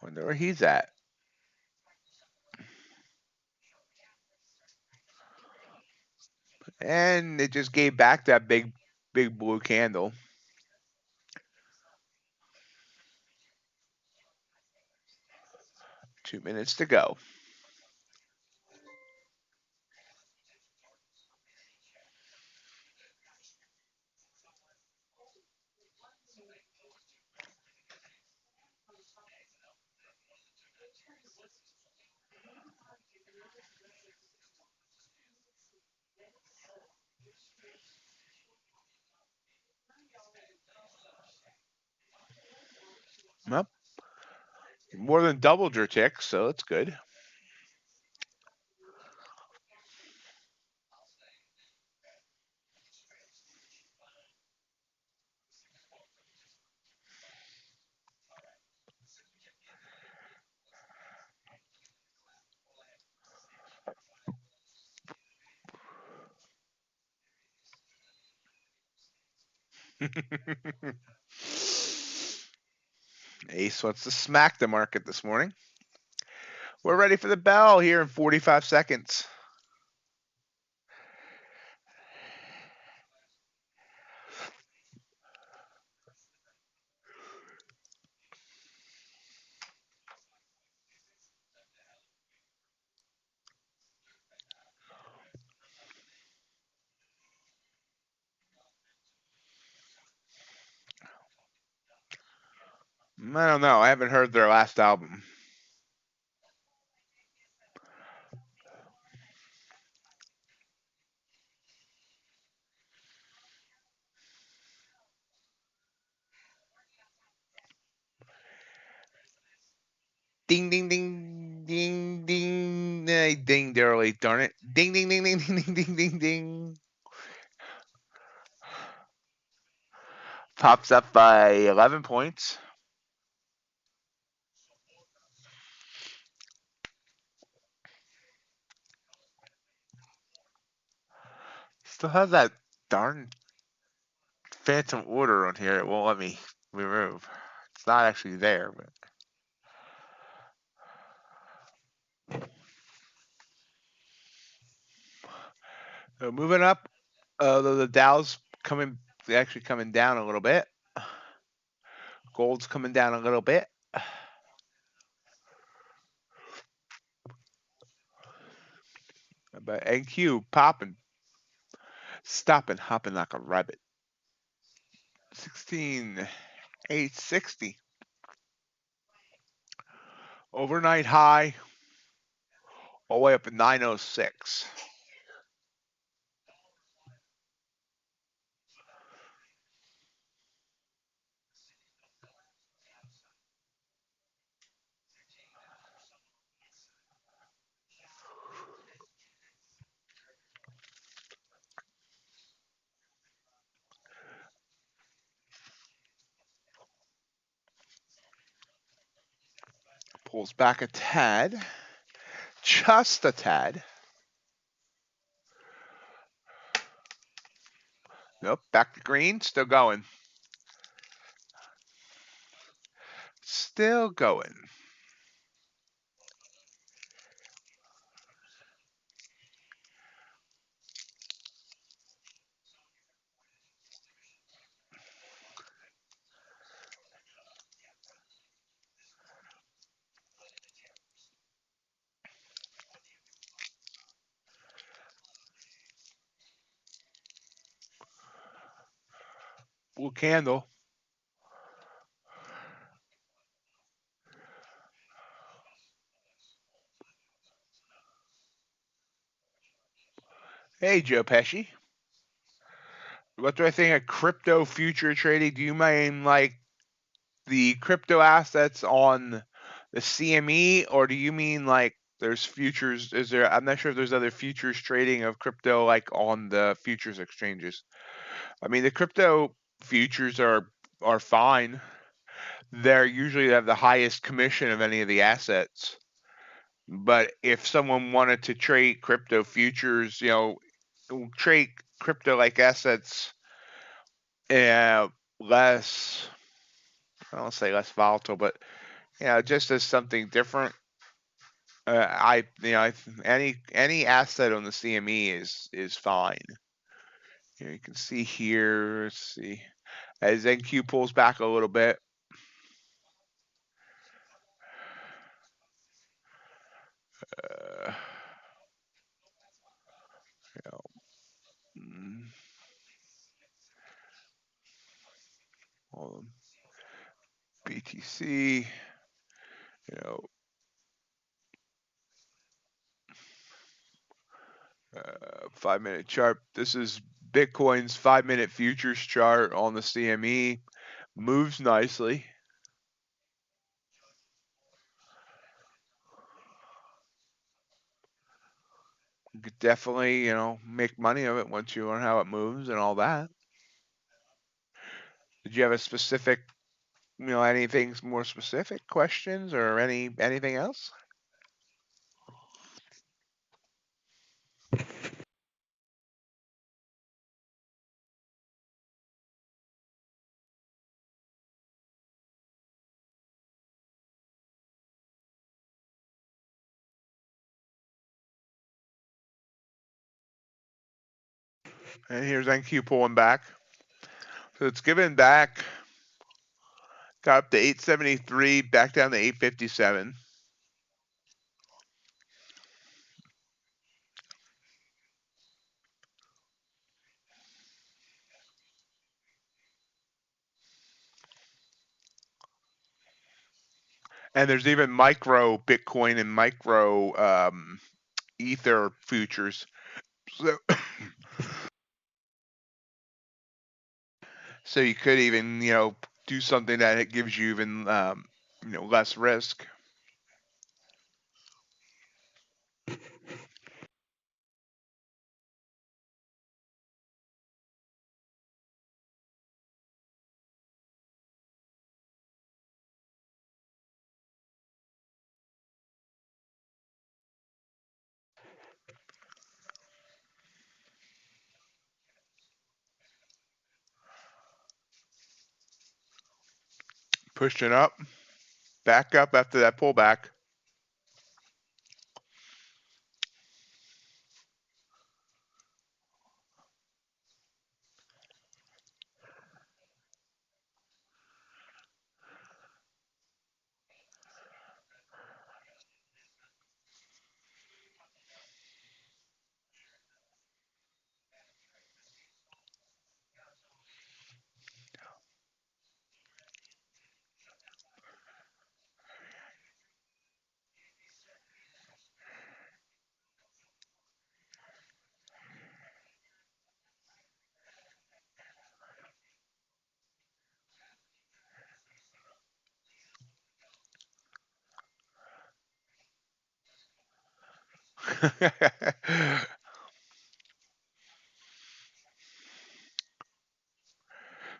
Wonder where he's at. And it just gave back that big blue candle. Two minutes to go. Well, more than doubled your ticks, so that's good. Ace wants to smack the market this morning. We're ready for the bell here in 45 seconds. I don't know. I haven't heard their last album. Ding, ding, ding, ding, ding. I dinged early, darn it. Ding, ding, ding, ding, ding, ding, ding, ding. Pops up by 11 points. Still has that darn phantom order on here. It won't let me remove. It's not actually there, but. So moving up, the Dow's actually coming down a little bit. Gold's coming down a little bit. But NQ popping, stopping, hopping like a rabbit. 16,860. Overnight high, all the way up at 906. Pulls back a tad, just a tad. Nope, back to green, still going. Still going. Blue candle. Hey, Joe Pesci. What do I think of crypto future trading? Do you mean like the crypto assets on the CME, or do you mean like there's futures? Is there? I'm not sure if there's other futures trading of crypto like on the futures exchanges. I mean, the crypto futures are fine. They're usually have the highest commission of any of the assets. But if someone wanted to trade crypto futures, trade crypto like assets, less, I don't say less volatile, but just as something different. Any asset on the CME is fine. You can see here. Let's see as NQ pulls back a little bit. Uh, you know, BTC. You know, 5-minute chart. This is Bitcoin's 5-minute futures chart on the CME. Moves nicely. You could definitely, make money of it once you learn how it moves and all that. Did you have a specific, anything more specific questions or anything else? And here's NQ pulling back. So it's given back, got up to 873, back down to 857. And there's even micro Bitcoin and micro Ether futures. So, so you could even, do something that it gives you even, less risk. Pushing up, back up after that pullback.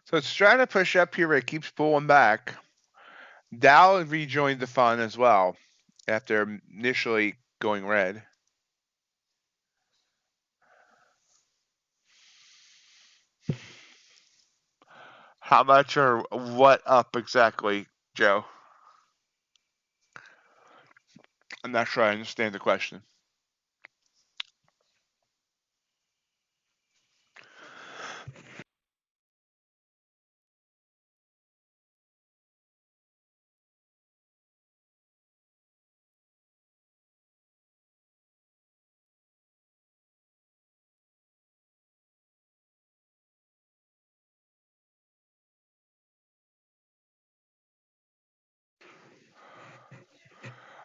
So it's trying to push up here, but it keeps pulling back. Dow rejoined the fun as well after initially going red. How much or what up exactly, Joe? I'm not sure I understand the question.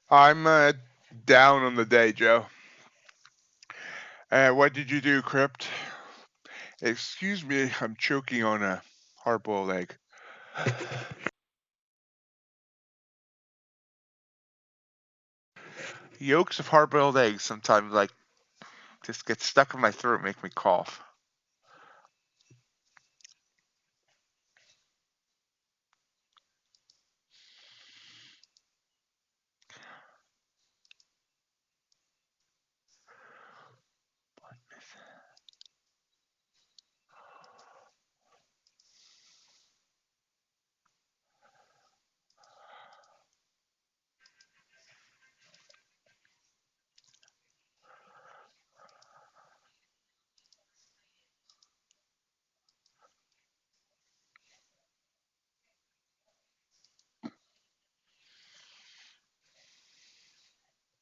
I'm down on the day, Joe. What did you do, Crypt? Excuse me, I'm choking on a hard-boiled egg. Yolks of hard-boiled eggs sometimes just get stuck in my throat, make me cough.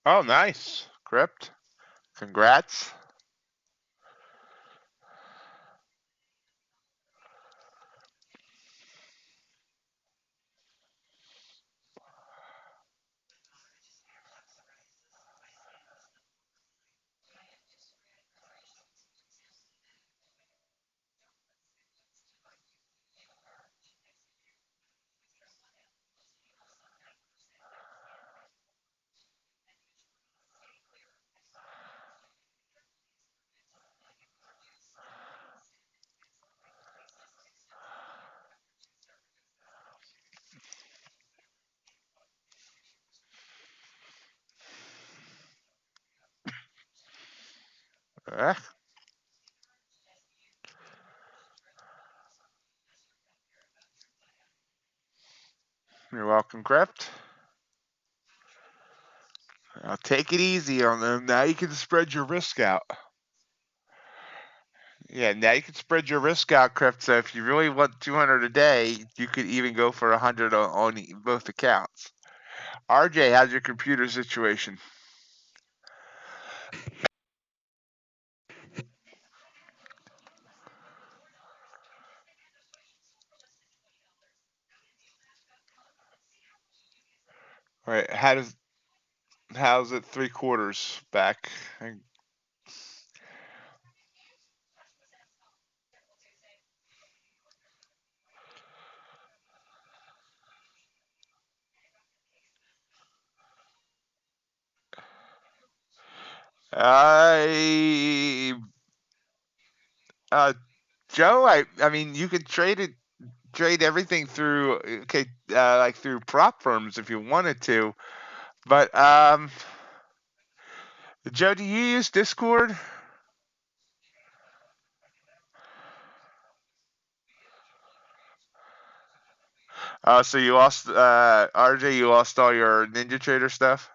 Oh, nice, Crypt. Congrats. Eh, you're welcome, Crypt. Now take it easy on them. Now you can spread your risk out. Yeah, now you can spread your risk out, Crypt. So if you really want 200 a day, you could even go for 100 on both accounts. RJ, how's your computer situation? All right, how's it 3/4 back? I uh Joe, I mean you could trade everything through like through prop firms if you wanted to. But Joe, do you use Discord? So you lost, RJ, you lost all your NinjaTrader stuff?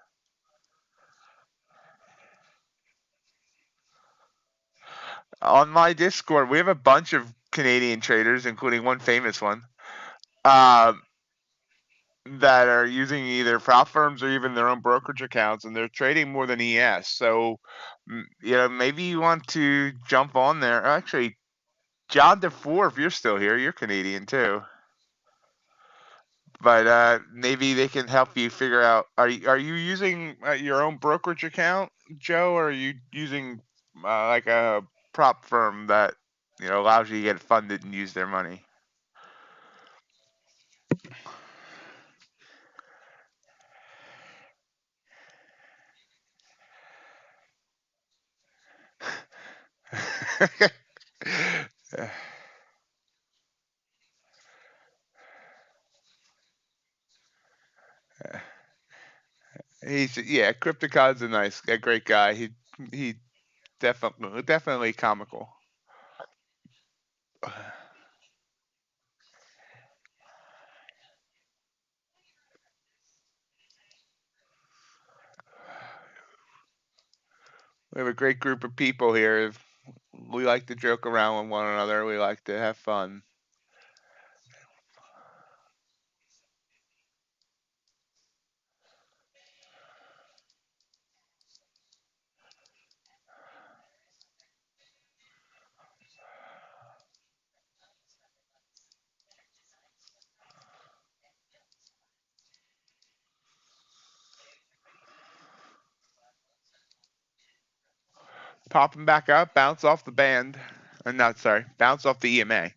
On my Discord, we have a bunch of Canadian traders, including one famous one, um, that are using either prop firms or even their own brokerage accounts, and they're trading more than ES. So, maybe you want to jump on there. Actually, John DeFore, if you're still here, you're Canadian too. But maybe they can help you figure out. Are you using your own brokerage account, Joe, or are you using like a prop firm that allows you to get funded and use their money? Cryptocon's a great guy. He definitely comical. We have a great group of people here. We like to joke around with one another. We like to have fun. Popping back up, bounce off the band. Not sorry, bounce off the EMA.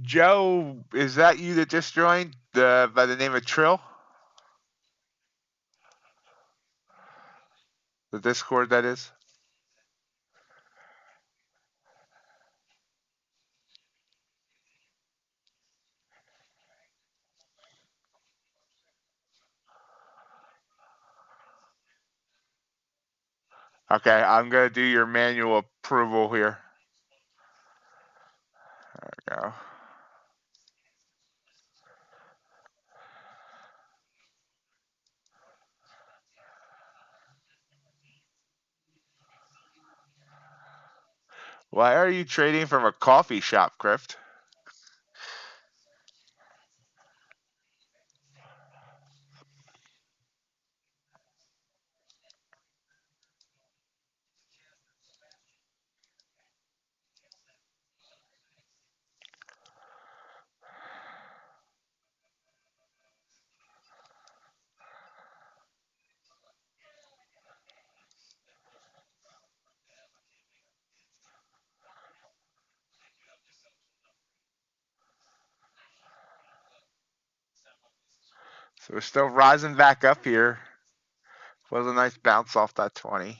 Joe, is that you that just joined by the name of Trill? The Discord, that is. Okay, I'm gonna do your manual approval here. There we go. Why are you trading from a coffee shop, Crift? So we're still rising back up here. Was a nice bounce off that 20.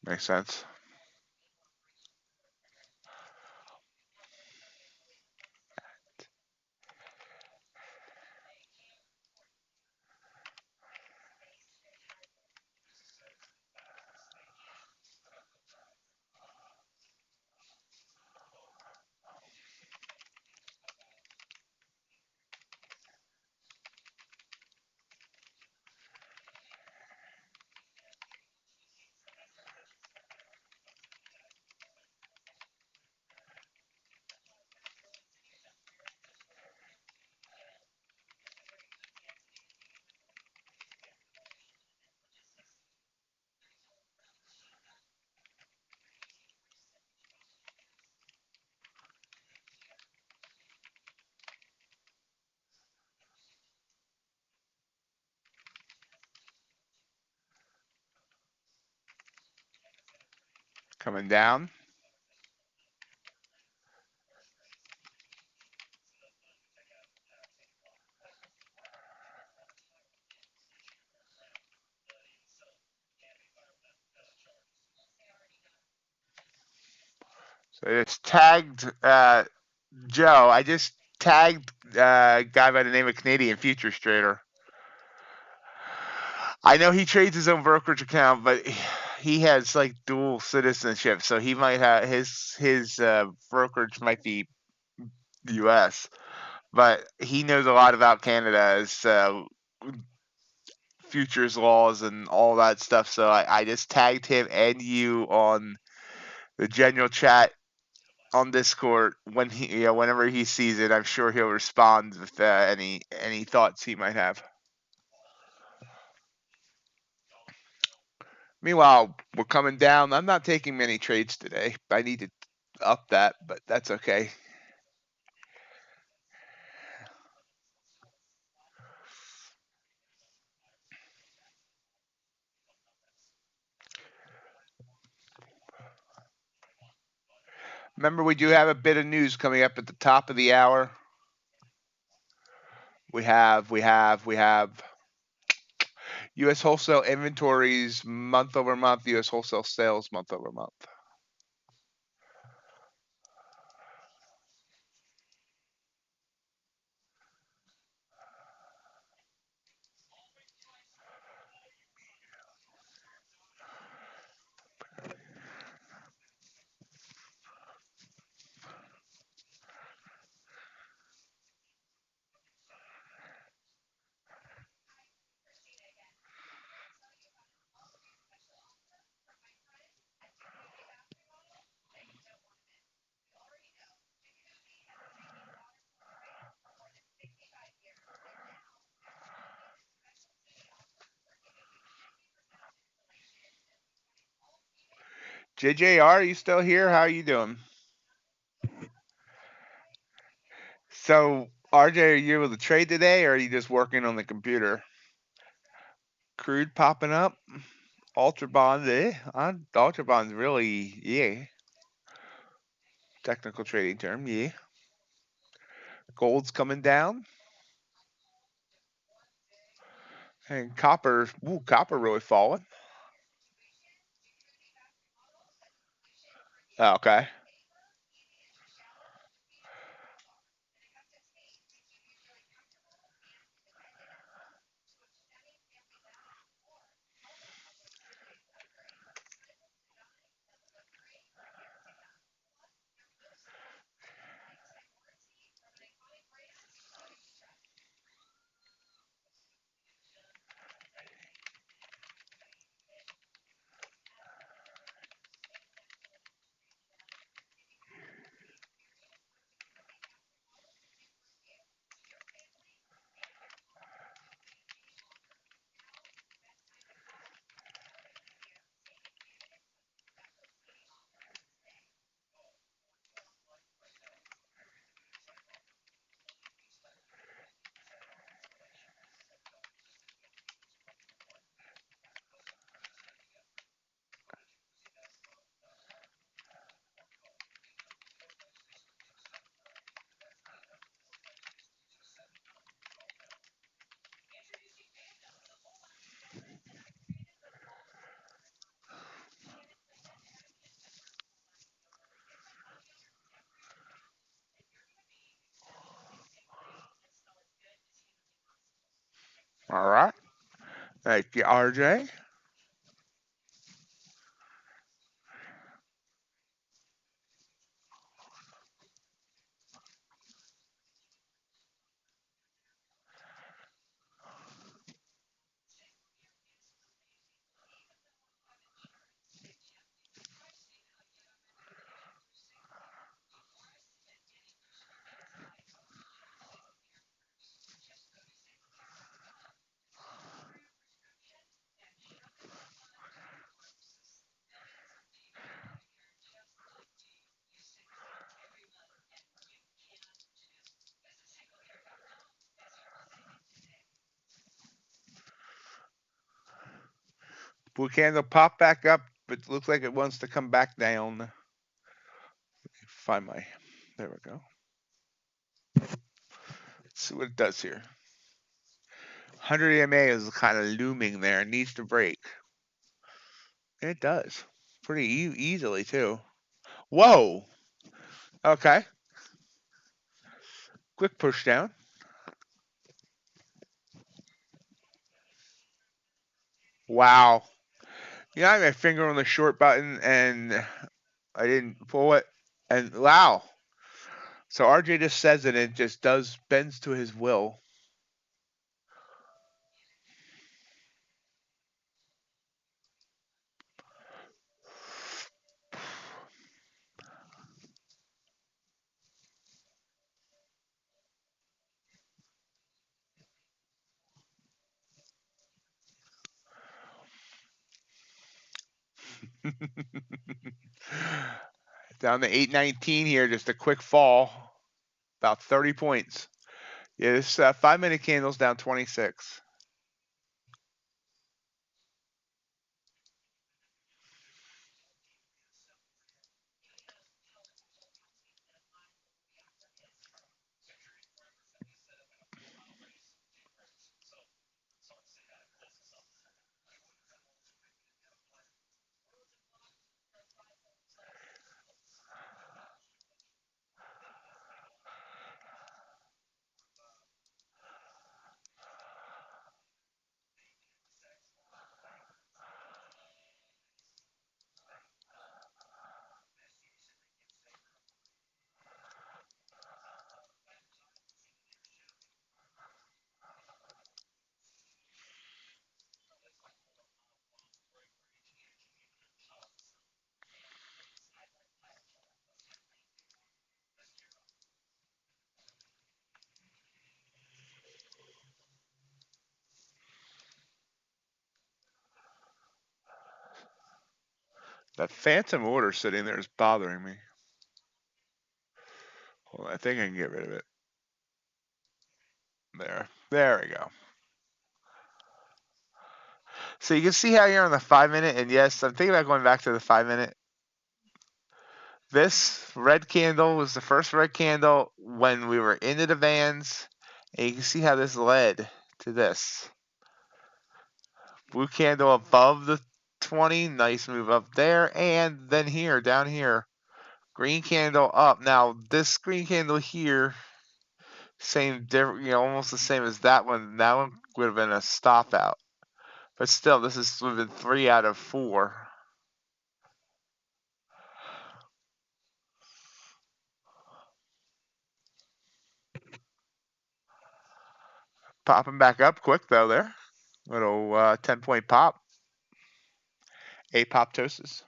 Makes sense. Coming down. So it's tagged Joe. I just tagged a guy by the name of Canadian Futures Trader. I know he trades his own brokerage account, but he has like dual citizenship, so he might have his brokerage might be U.S., but he knows a lot about Canada's futures laws and all that stuff. So I just tagged him and you on the general chat on Discord when whenever he sees it. I'm sure he'll respond with any thoughts he might have. Meanwhile, we're coming down. I'm not taking many trades today. I need to up that, but that's okay. Remember, we do have a bit of news coming up at the top of the hour. We have U.S. wholesale inventories month over month, U.S. wholesale sales month over month. JJR, are you still here? How are you doing? So, RJ, are you able to trade today, or are you just working on the computer? Crude popping up. Ultra bond, Ultra bond's really, yeah. Technical trading term, yeah. Gold's coming down. And copper really falling. Oh, okay. All right. Thank you, RJ. Blue candle pop back up but looks like it wants to come back down. Find my, there we go. Let's see what it does here. 100 EMA is kind of looming there. It needs to break. It does. Pretty easily, too. Whoa. Okay. Quick push down. Wow. You know, I had my finger on the short button and I didn't pull it. And wow. So RJ just says it and it just bends to his will. Down to 819 here, just a quick fall. About 30 points. Yeah, this 5-minute candle's down 26. That phantom order sitting there is bothering me. Well, I think I can get rid of it. There we go. So you can see how you're on the 5-minute, and yes, I'm thinking about going back to the 5-minute. This red candle was the first red candle when we were into the vans, and you can see how this led to this. Blue candle above the 20, nice move up there, and then here, down here, green candle up. Now this green candle here, same, different, almost the same as that one. That one would have been a stop out, but still, this is would have been 3 out of 4. Popping back up quick though there. Little 10-point pop. Apoptosis.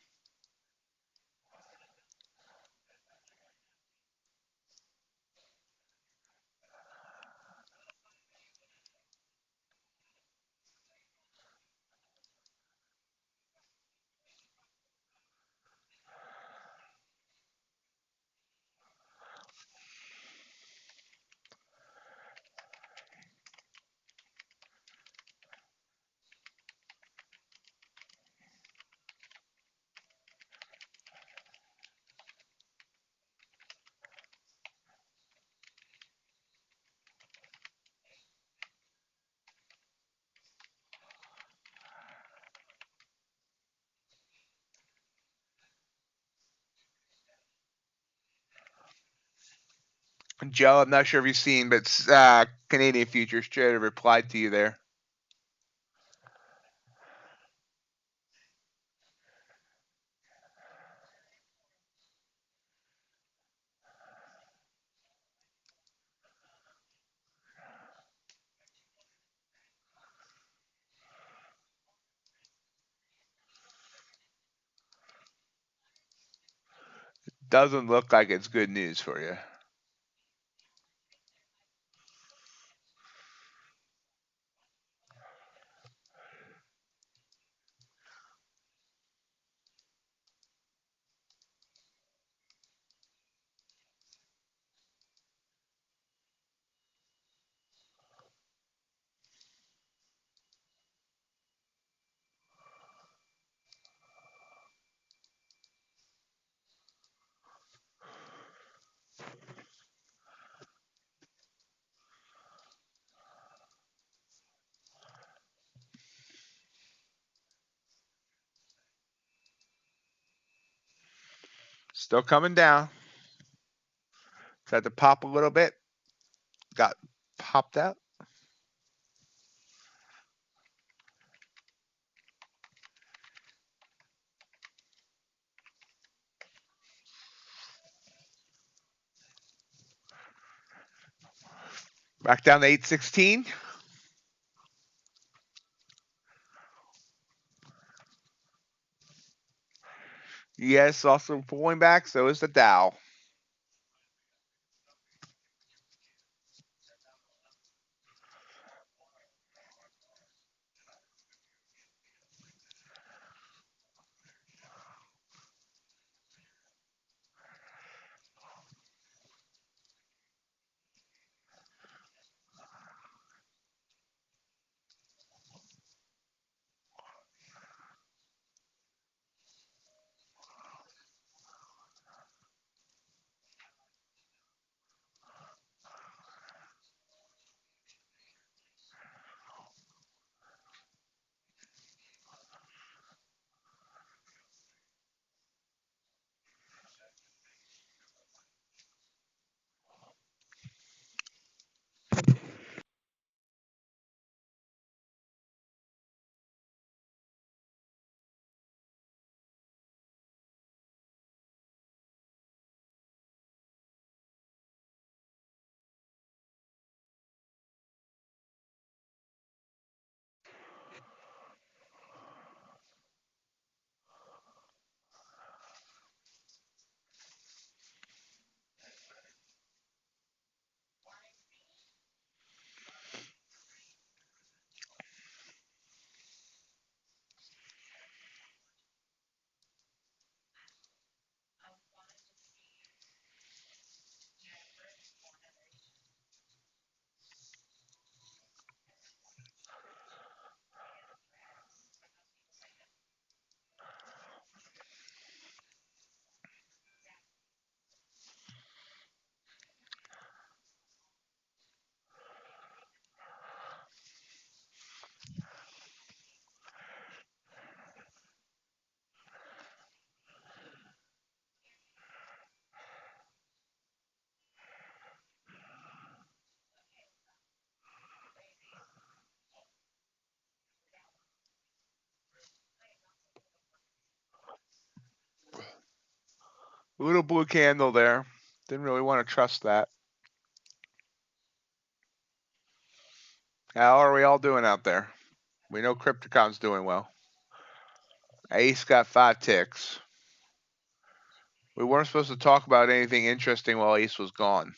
Joe, I'm not sure if you've seen, but Canadian Futures Trader replied to you there. Doesn't look like it's good news for you. Still coming down. Tried to pop a little bit. Got popped out. Back down to 816. Yes, also pulling back. So is the Dow. A little blue candle there. Didn't really want to trust that. How are we all doing out there? We know Cryptocon's doing well. Ace got 5 ticks. We weren't supposed to talk about anything interesting while Ace was gone.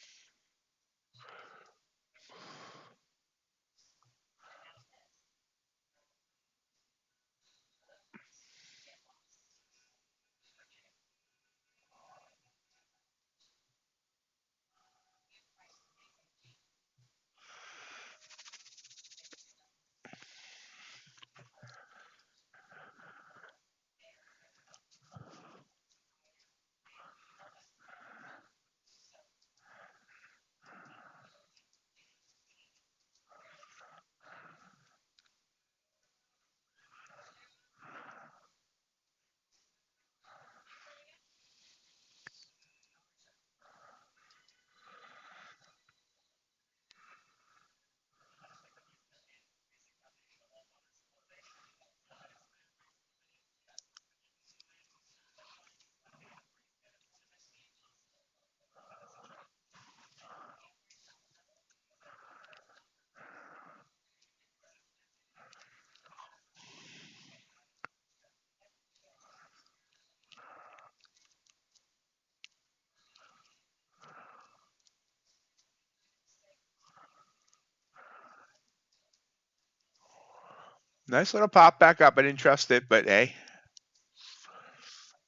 Nice little pop back up. I didn't trust it, but hey.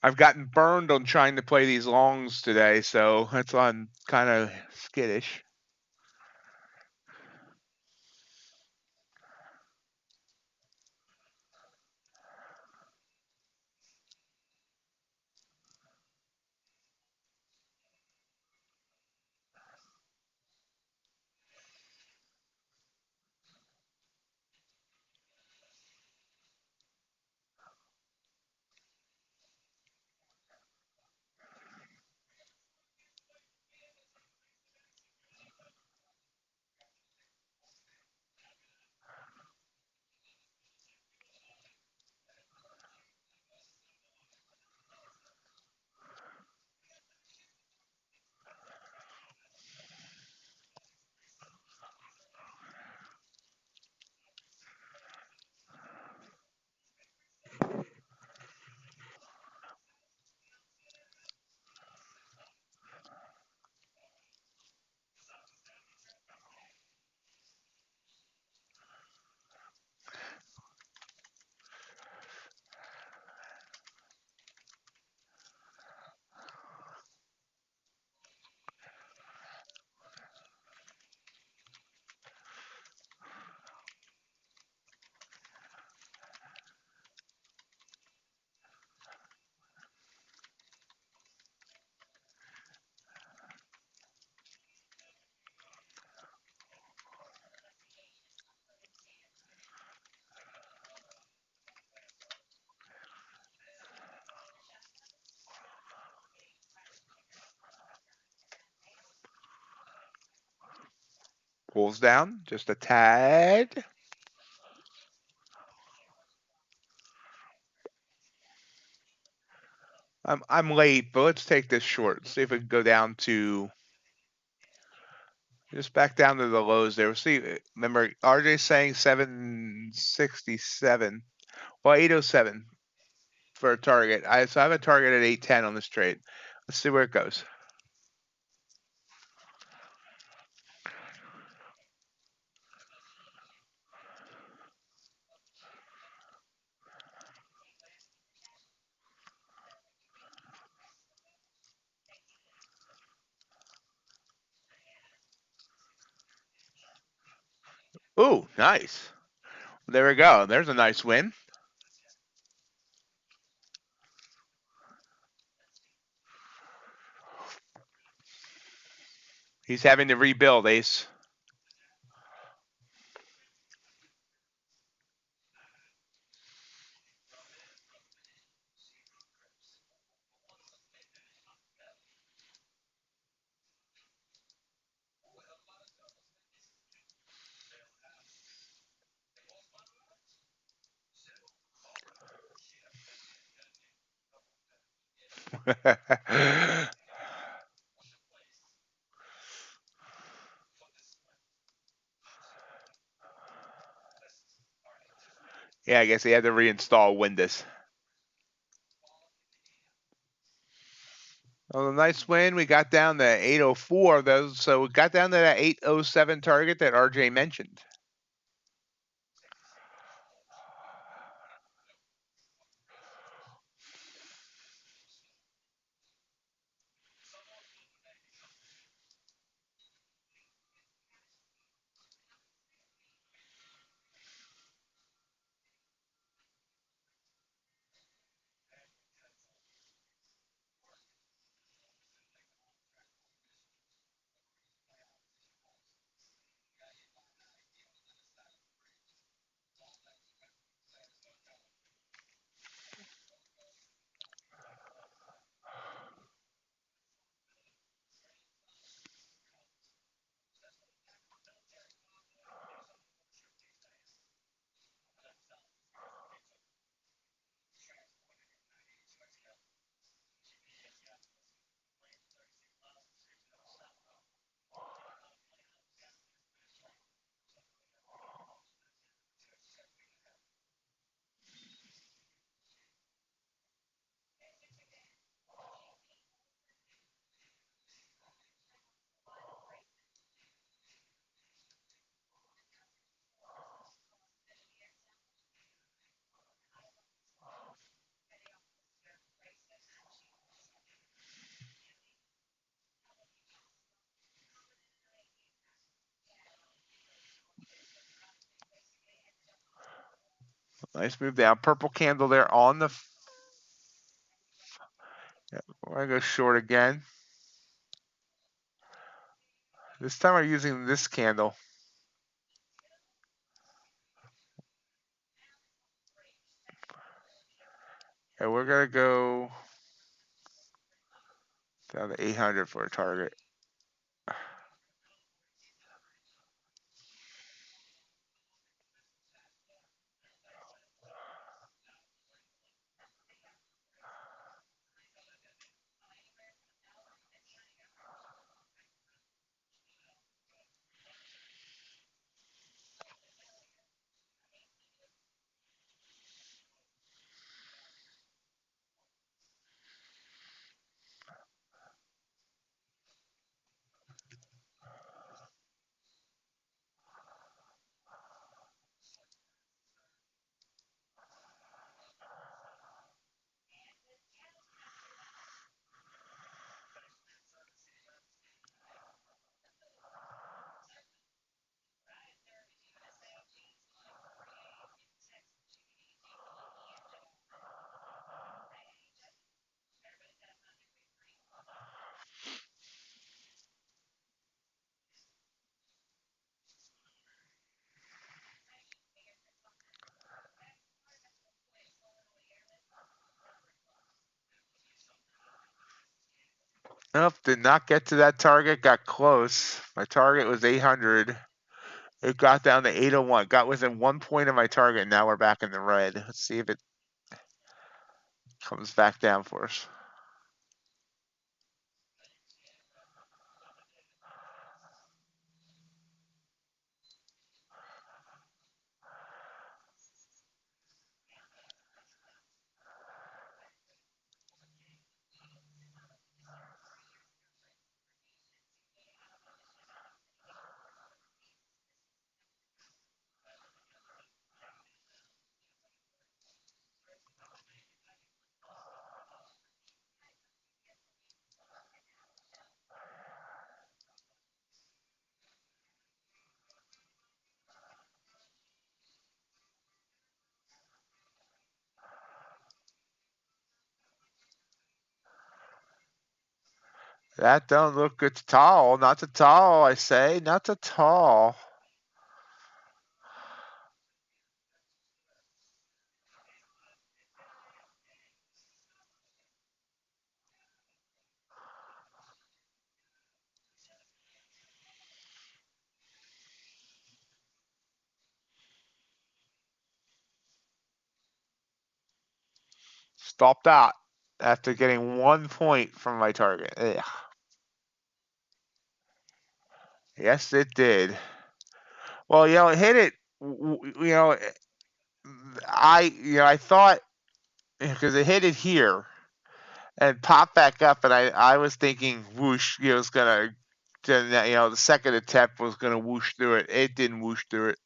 I've gotten burned on trying to play these longs today, so that's why I'm kind of skittish. Pulls down just a tad. I'm late, but let's take this short. See if we can go down to just back down to the lows there. We'll see. Remember, RJ saying 767. Well, 807 for a target. So I have a target at 810 on this trade. Let's see where it goes. Ooh, nice. There we go. There's a nice win. He's having to rebuild, Ace. Yeah, I guess he had to reinstall Windows. Well, a nice win. We got down to 804 though, so we got down to that 807 target that RJ mentioned. Nice move down. Purple candle there on the. We're gonna go short again. This time we're using this candle. And we're gonna go down to 800 for a target. Nope, did not get to that target. Got close. My target was 800. It got down to 801, got within 1 point of my target, and now we're back in the red. Let's see if it comes back down for us. That don't look good at all. Not at all, I say. Not at all. Stopped out after getting 1 point from my target. Ugh. Yes, it did. Well, it hit it. I thought because it hit it here and popped back up, and I was thinking whoosh, it's gonna, the second attempt was gonna whoosh through it. It didn't whoosh through it.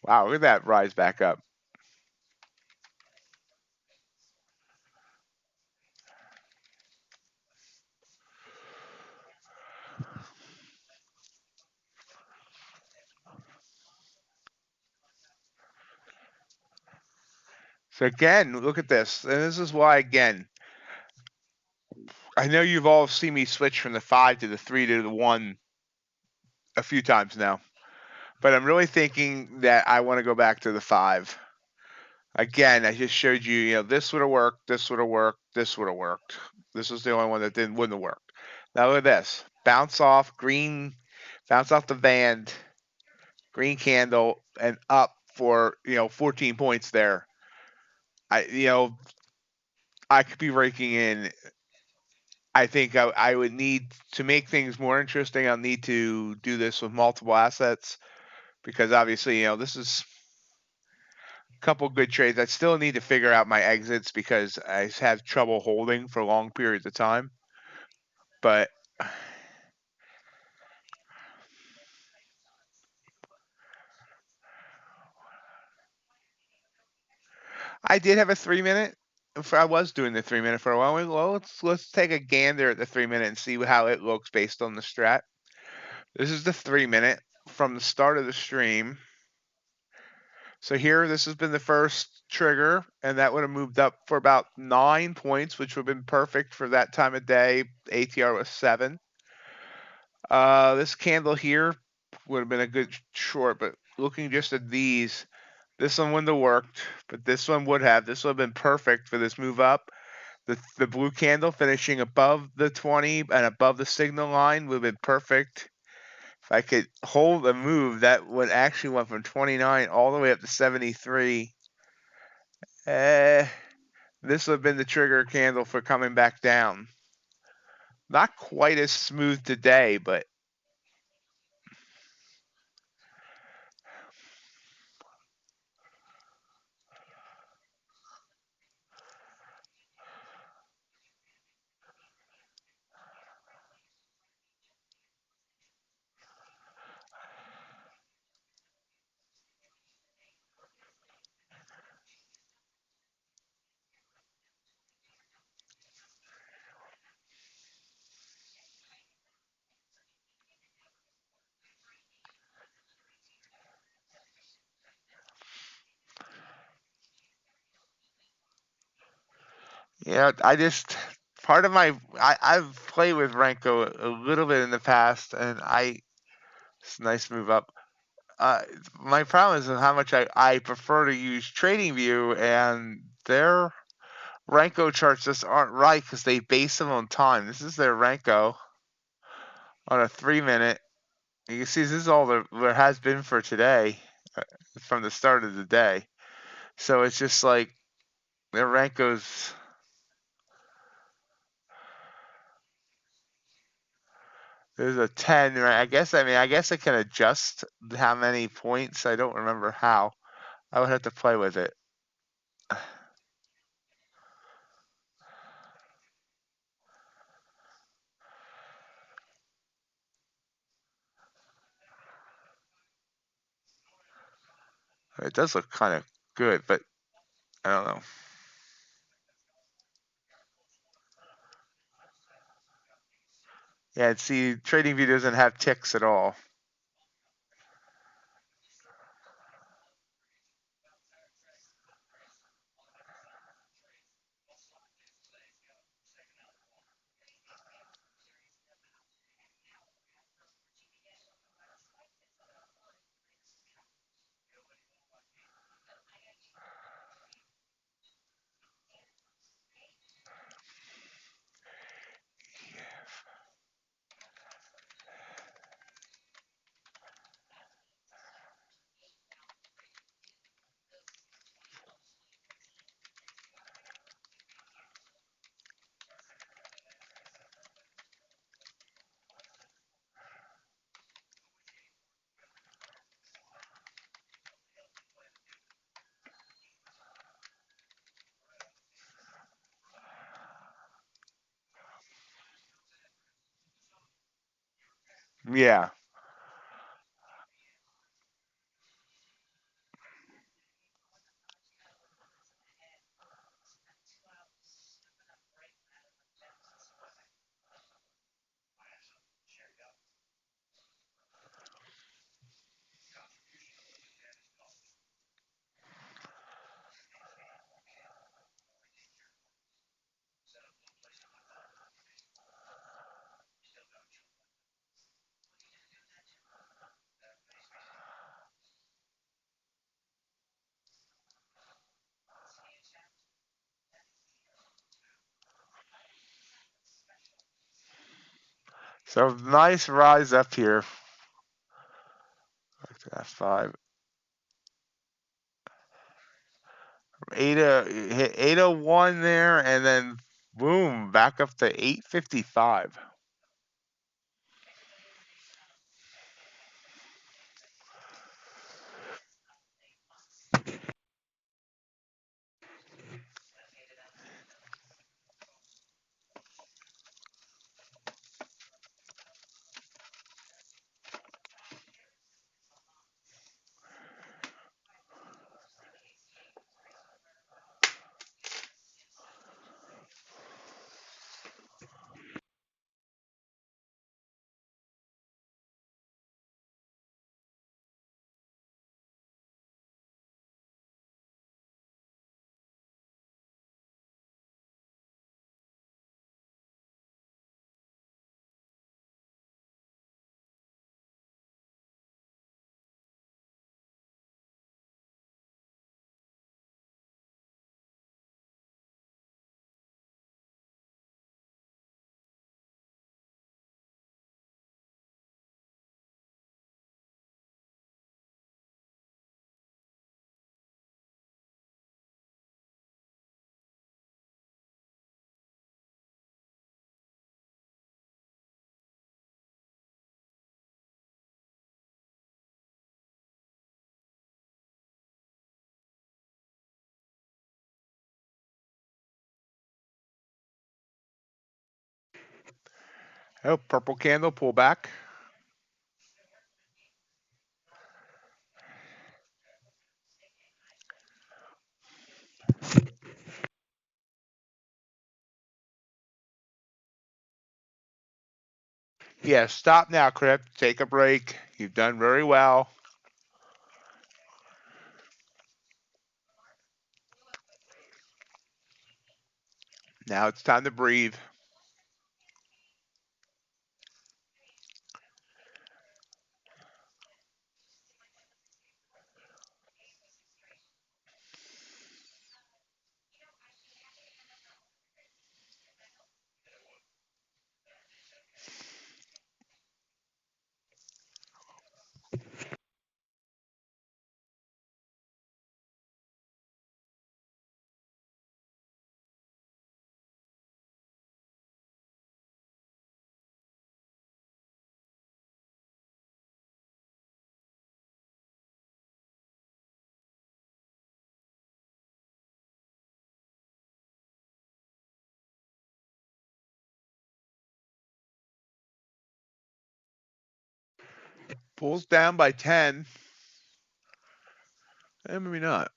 Wow, look at that rise back up. So again, look at this, and this is why again. I know you've all seen me switch from the 5 to the 3 to the 1 a few times now, but I'm really thinking that I want to go back to the 5. Again, I just showed you, this would have worked, this would have worked, this would have worked. This was the only one that wouldn't have worked. Now look at this. Bounce off the band, green candle, and up for 14 points there. I could be raking in. I think I would need to make things more interesting. I'll need to do this with multiple assets because obviously, this is a couple good trades. I still need to figure out my exits because I have trouble holding for long periods of time. But I did have a 3-minute. I was doing the 3-minute for a while. Well, let's take a gander at the 3-minute and see how it looks based on the strat. This is the 3-minute from the start of the stream. So here, this has been the first trigger, and that would have moved up for about 9 points, which would have been perfect for that time of day. ATR was 7. This candle here would have been a good short, but looking just at these, this one wouldn't have worked, but this one would have. This would have been perfect for this move up. The blue candle finishing above the 20 and above the signal line would have been perfect. If I could hold a move, that would actually went from 29 all the way up to 73. This would have been the trigger candle for coming back down. Not quite as smooth today, but yeah, I just part of my I've played with Renko a little bit in the past, and it's a nice move up. My problem is how much I prefer to use TradingView, and their Renko charts just aren't right because they base them on time. This is their Renko on a 3 minute. You can see this is all there has been for today from the start of the day. So it's just like their Renko's. There's a 10, right? I guess I can adjust how many points. I don't remember how. I would have to play with it. It does look kind of good, but I don't know. Yeah, see, TradingView doesn't have ticks at all. Yeah. So nice rise up here. Back to F5. 801 there, and then boom, back up to 855. Oh, purple candle, pull back. Yeah, stop now, Crip. Take a break. You've done very well. Now it's time to breathe. Pulls down by 10. Maybe not.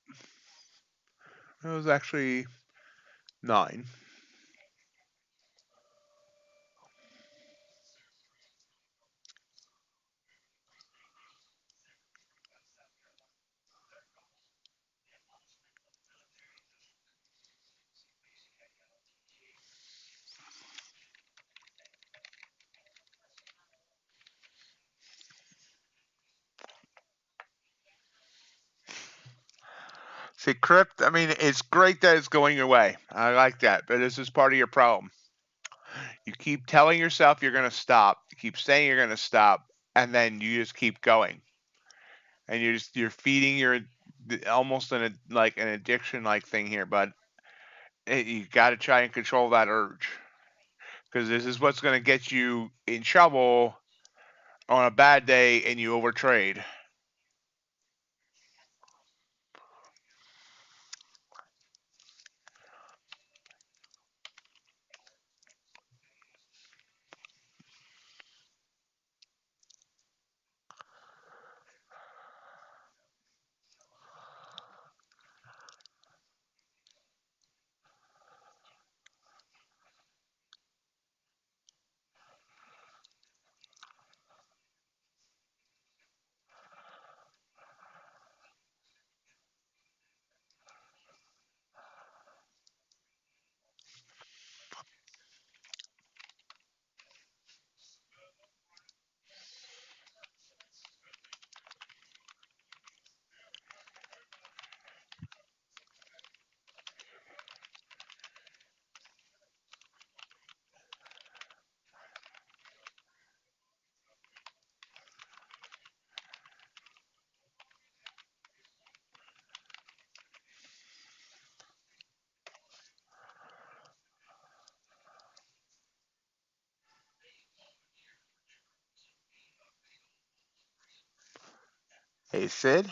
It was actually 9. See, Crypt, I mean, it's great that it's going your way. I like that, but this is part of your problem. You keep telling yourself you're going to stop. You keep saying you're going to stop, and then you just keep going. And you're feeding your almost like an addiction like thing here, but you got to try and control that urge, because this is what's going to get you in trouble on a bad day and you overtrade. Hey, Sid.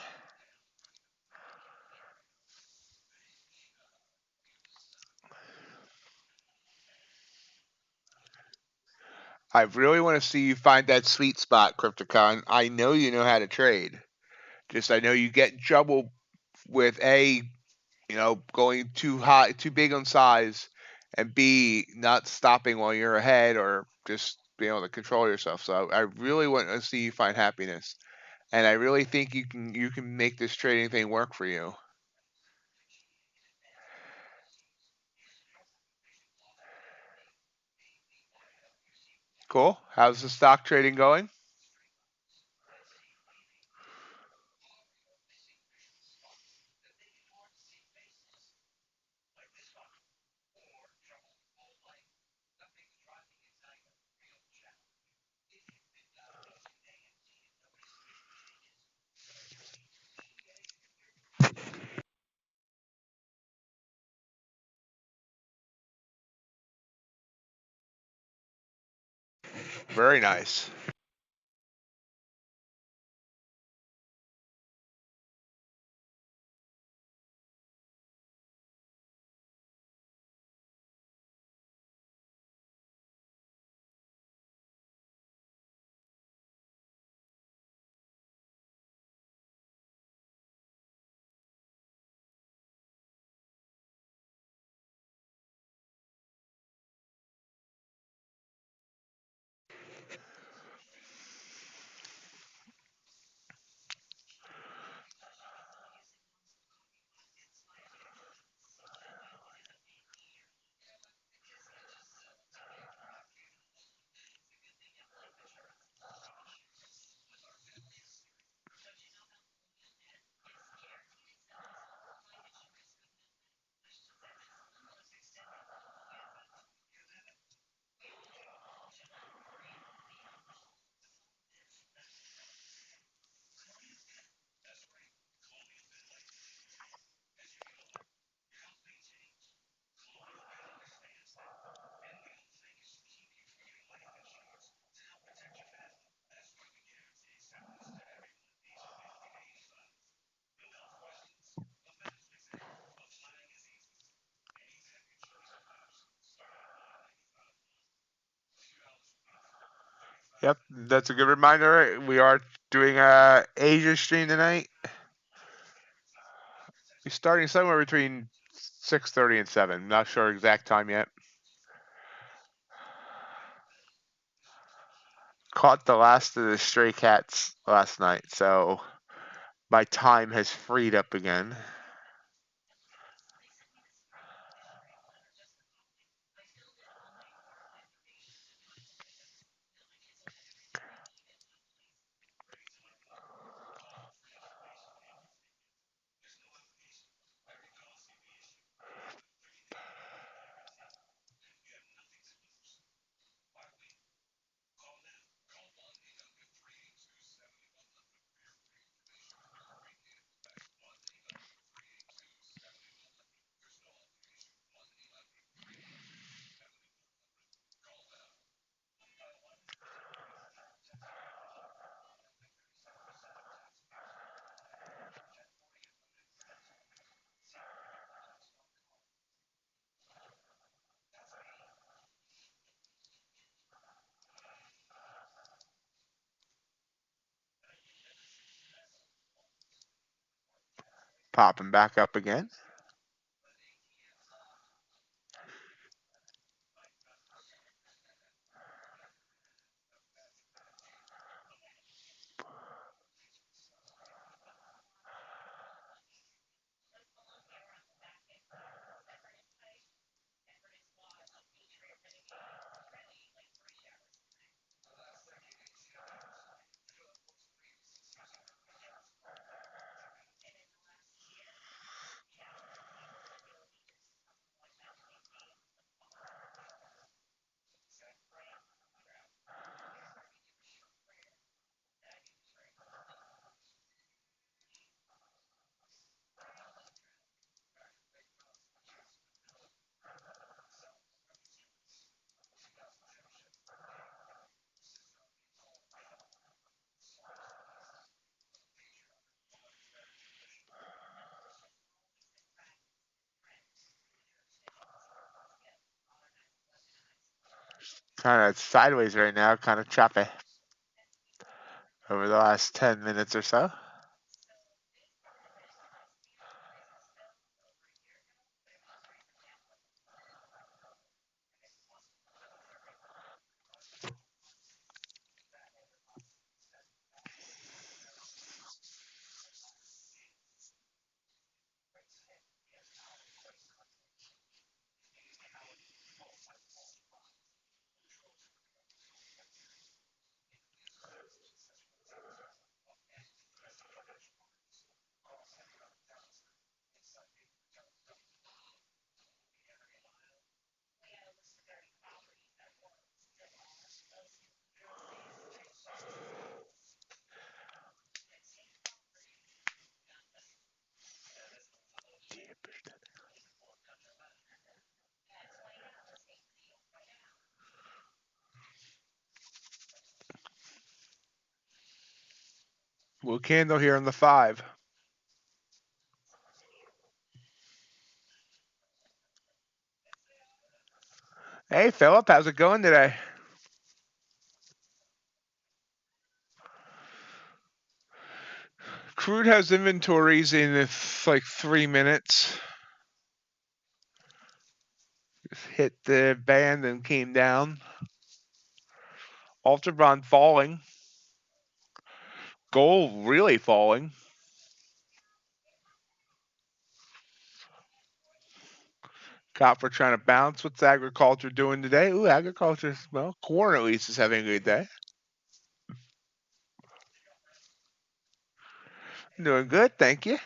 I really want to see you find that sweet spot, Crypticon. I know you know how to trade. Just I know you get in trouble with going too high, too big on size, and B, not stopping while you're ahead or just being able to control yourself. So I really want to see you find happiness, and I really think you can make this trading thing work for you. Cool. How's the stock trading going? Very nice. Yep, that's a good reminder. We are doing Asia stream tonight. We're starting somewhere between 6:30 and 7. Not sure exact time yet. Caught the last of the stray cats last night, so my time has freed up again. Popping back up again. Kind of sideways right now, kind of choppy over the last 10 minutes or so. Blue candle here on the 5. Hey, Philip, how's it going today? Crude has inventories in like 3 minutes. Just hit the band and came down. Ultravon falling. Gold really falling. Copper trying to bounce. What's agriculture doing today? Ooh, agriculture, well, corn at least is having a good day. Doing good, thank you.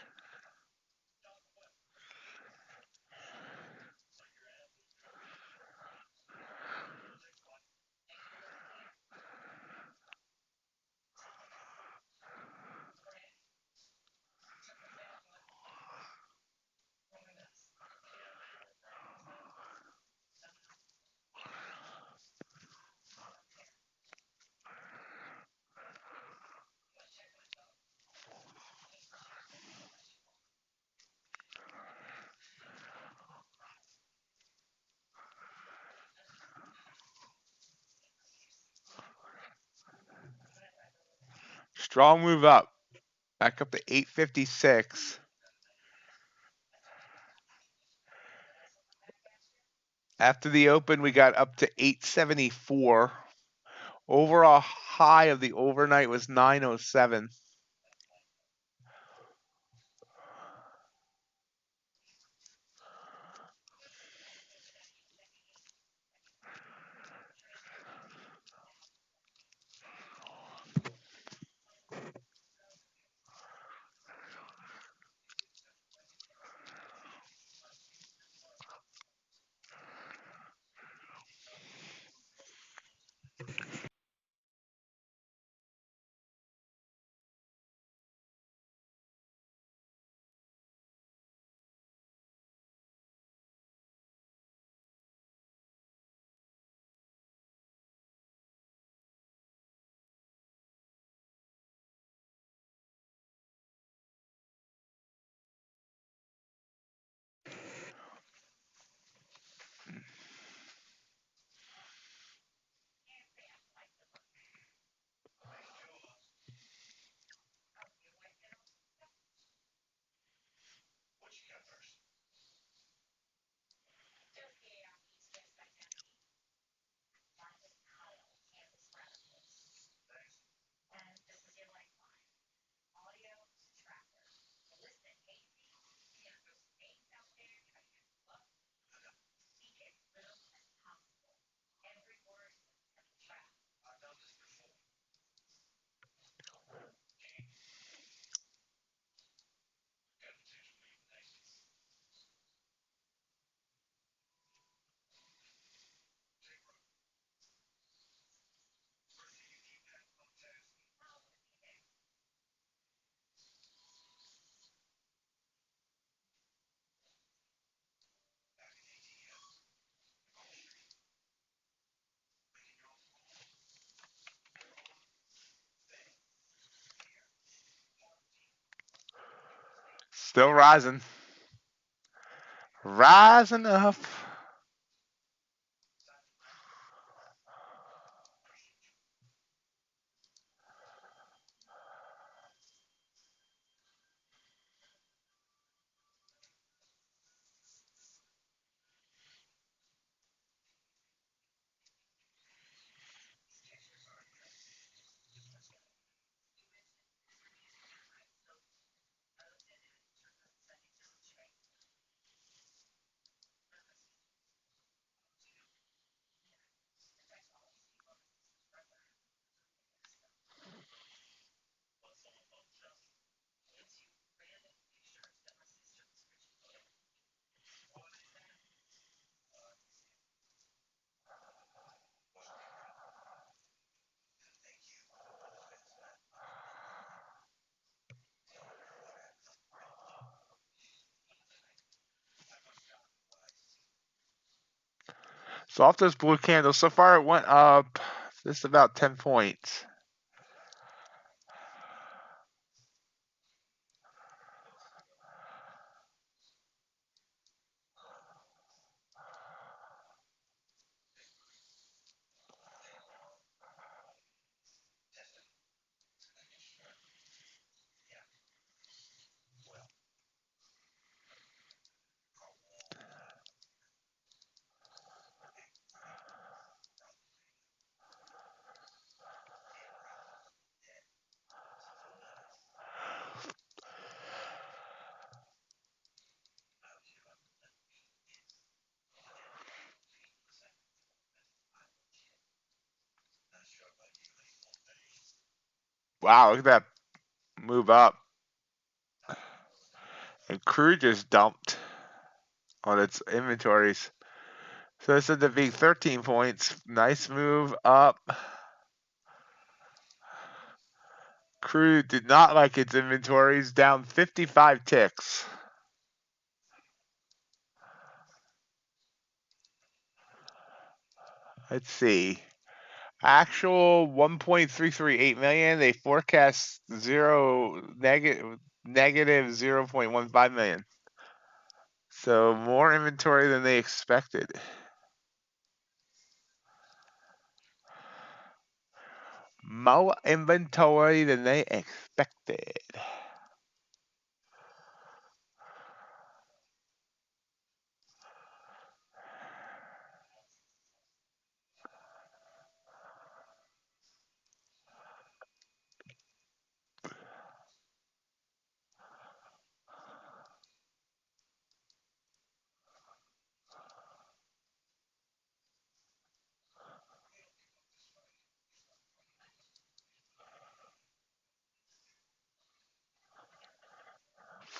Strong move up. Back up to 856. After the open, we got up to 874. Overall high of the overnight was 907. Still rising. Rising up. So off those blue candles, so far it went up just about 10 points. Wow, look at that move up. And crude just dumped on its inventories. So this ended up being 13 points. Nice move up. Crude did not like its inventories, down 55 ticks. Let's see. Actual 1.338 million. They forecast negative 0.15 million. So more inventory than they expected. more inventory than they expected.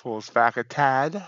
Pulls back a tad.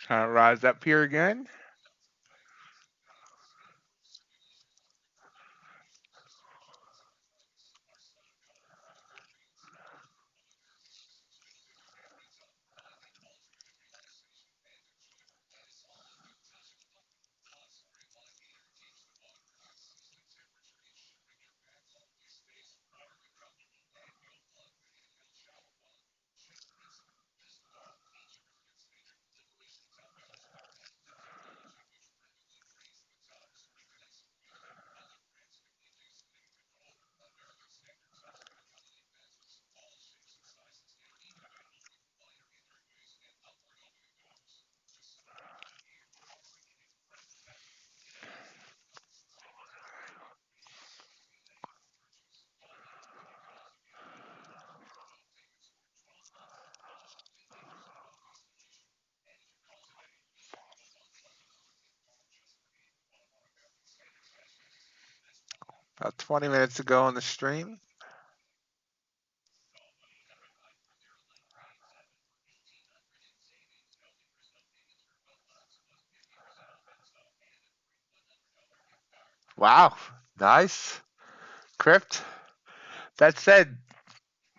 Trying to rise up here again. About 20 minutes ago on the stream. Wow, nice. Crypt. That said,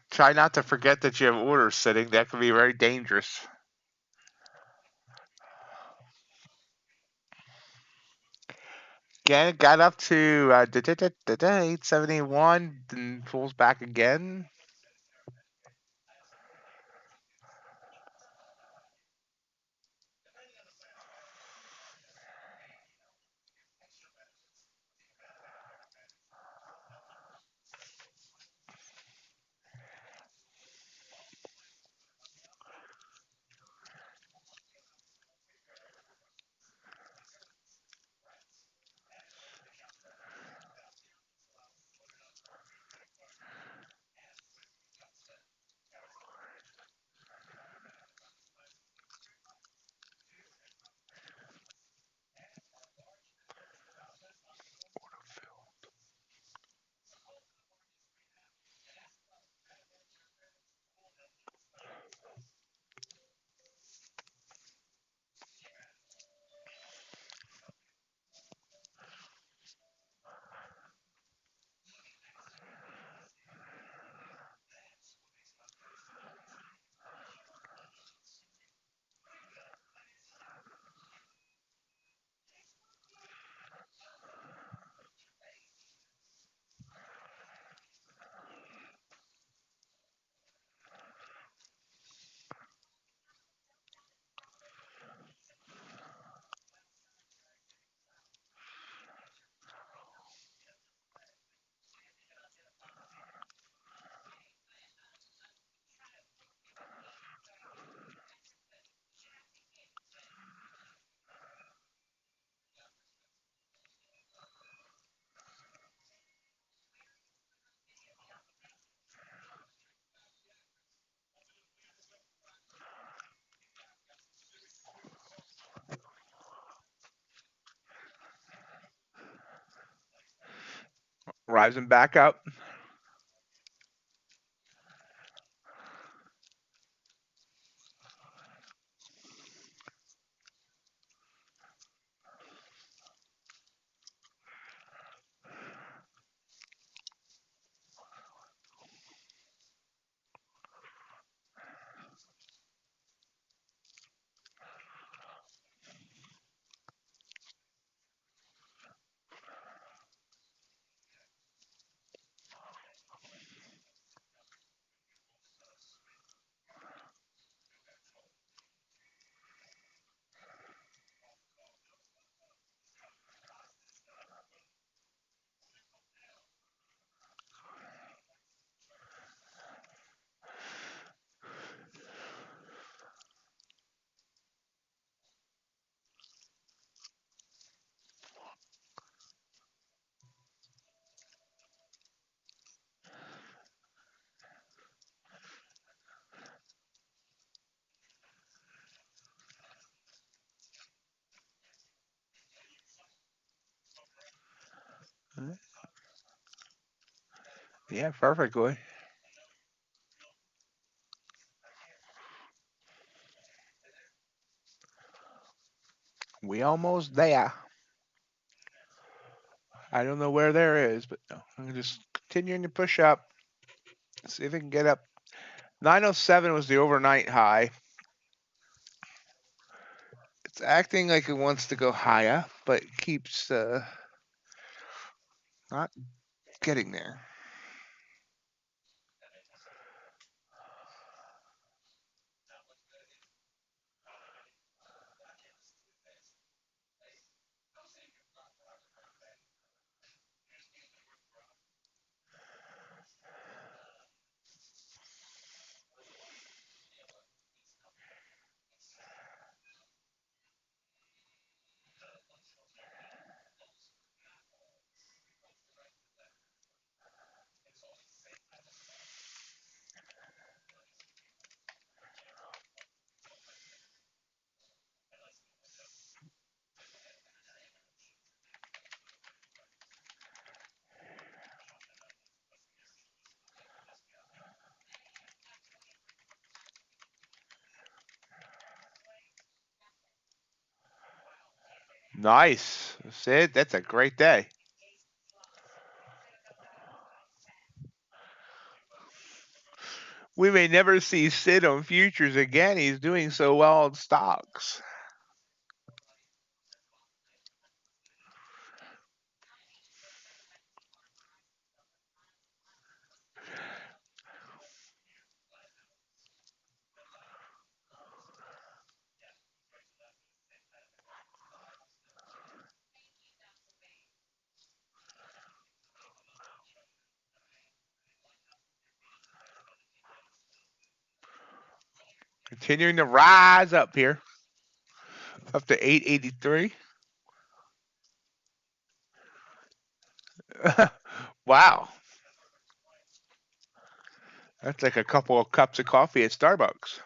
try not to forget that you have orders sitting. That could be very dangerous. Again, it got up to 871, then pulls back again. Rising back up. Yeah, perfectly. We almost there. I don't know where there is, but no, I'm just continuing to push up. See if we can get up. 907 was the overnight high. It's acting like it wants to go higher, but it keeps not getting there. Nice. Sid, that's a great day. We may never see Sid on futures again. He's doing so well on stocks. Continuing to rise up here, up to 883. Wow. That's like a couple of cups of coffee at Starbucks.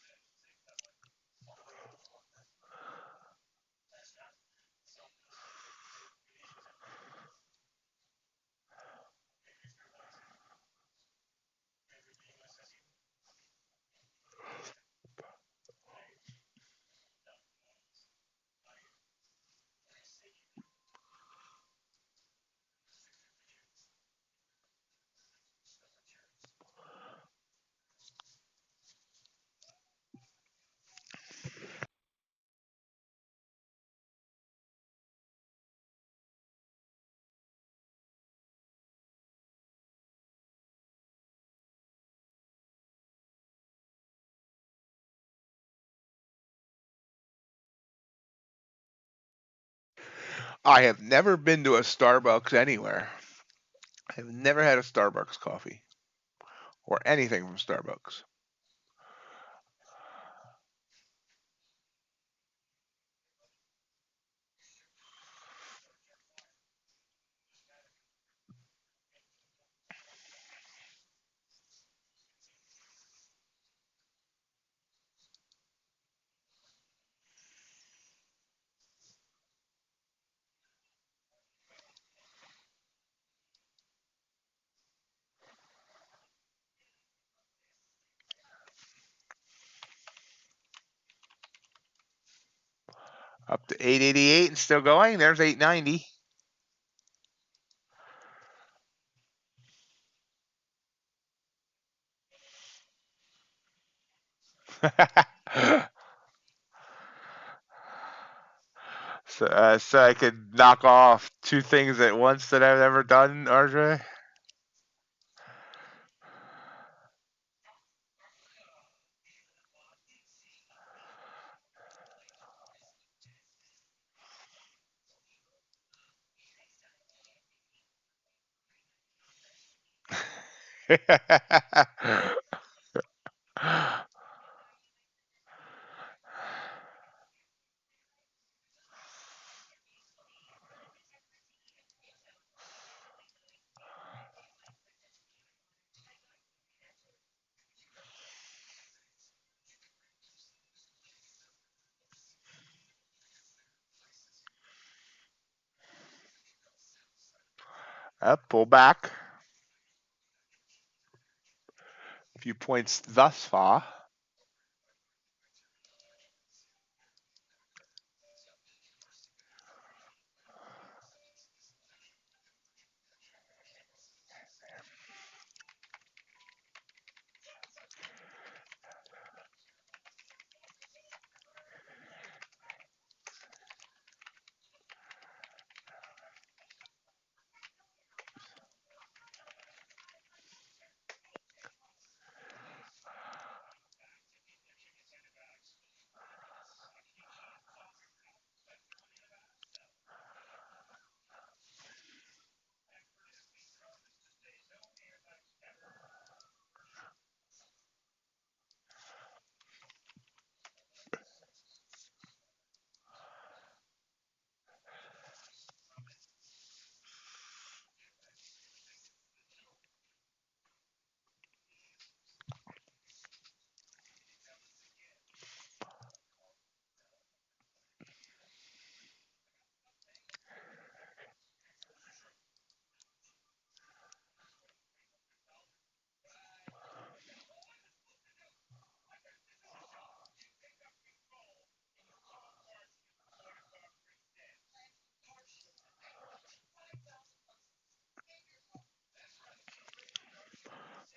I have never been to a Starbucks anywhere. I've never had a Starbucks coffee or anything from Starbucks. Up to 888 and still going. There's 890. So I could knock off two things at once that I've never done, RJ. Pull back. A few points thus far.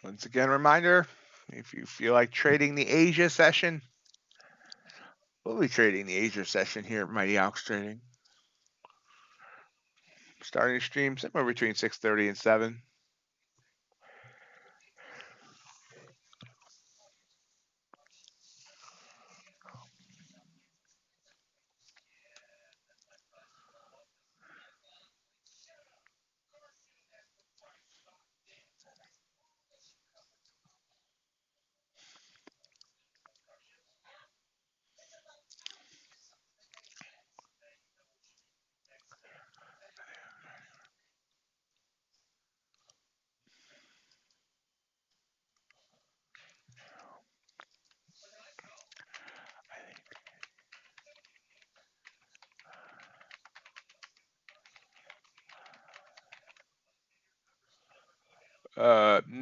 Once again, reminder, if you feel like trading the Asia session, we'll be trading the Asia session here at MightyOxTrading. Starting stream somewhere between 6:30 and 7.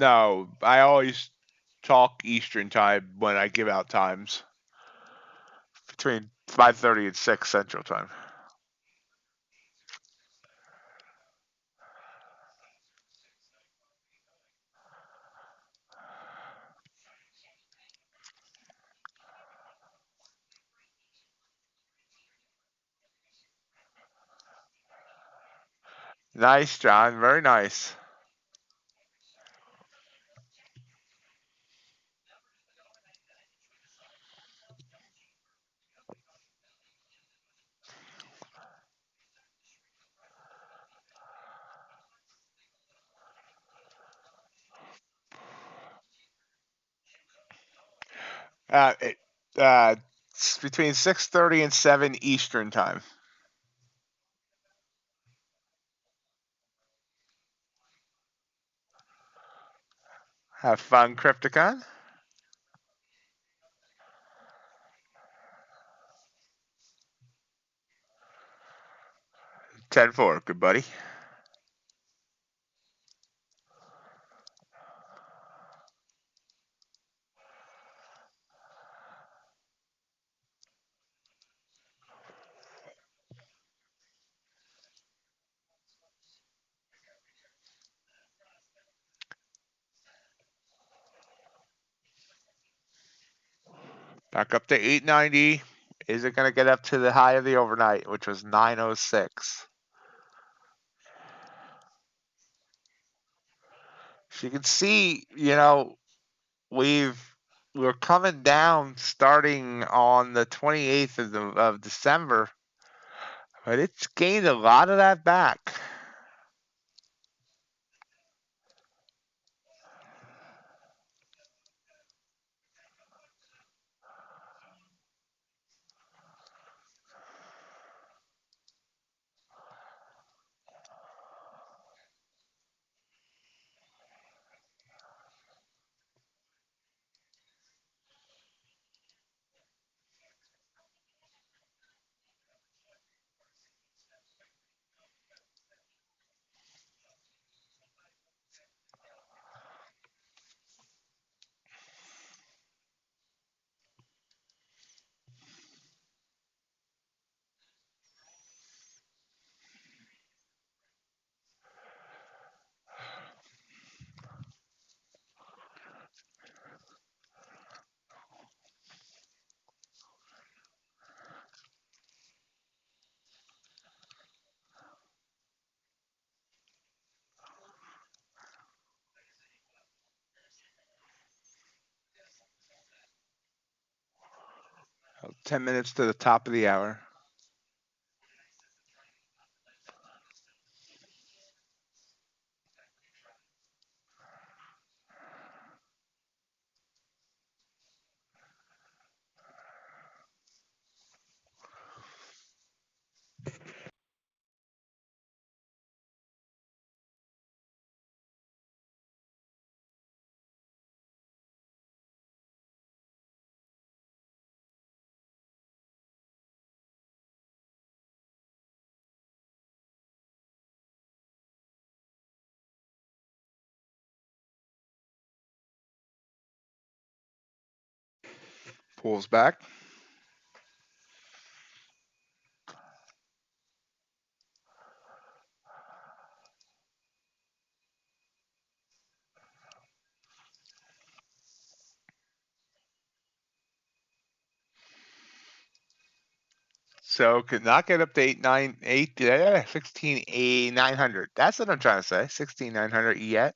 No, I always talk Eastern time when I give out times. Between 5:30 and 6 Central time. Nice, John. Very nice. It, it's between 6:30 and 7 Eastern time. Have fun, Crypticon. 10-4. Good buddy. Back up to 890. Is it going to get up to the high of the overnight, which was 906? So you can see, we're coming down starting on the 28th of December, but it's gained a lot of that back. So 10 minutes to the top of the hour. Pulls back. So could not get up to 16,900. That's what I'm trying to say. 16,900 yet.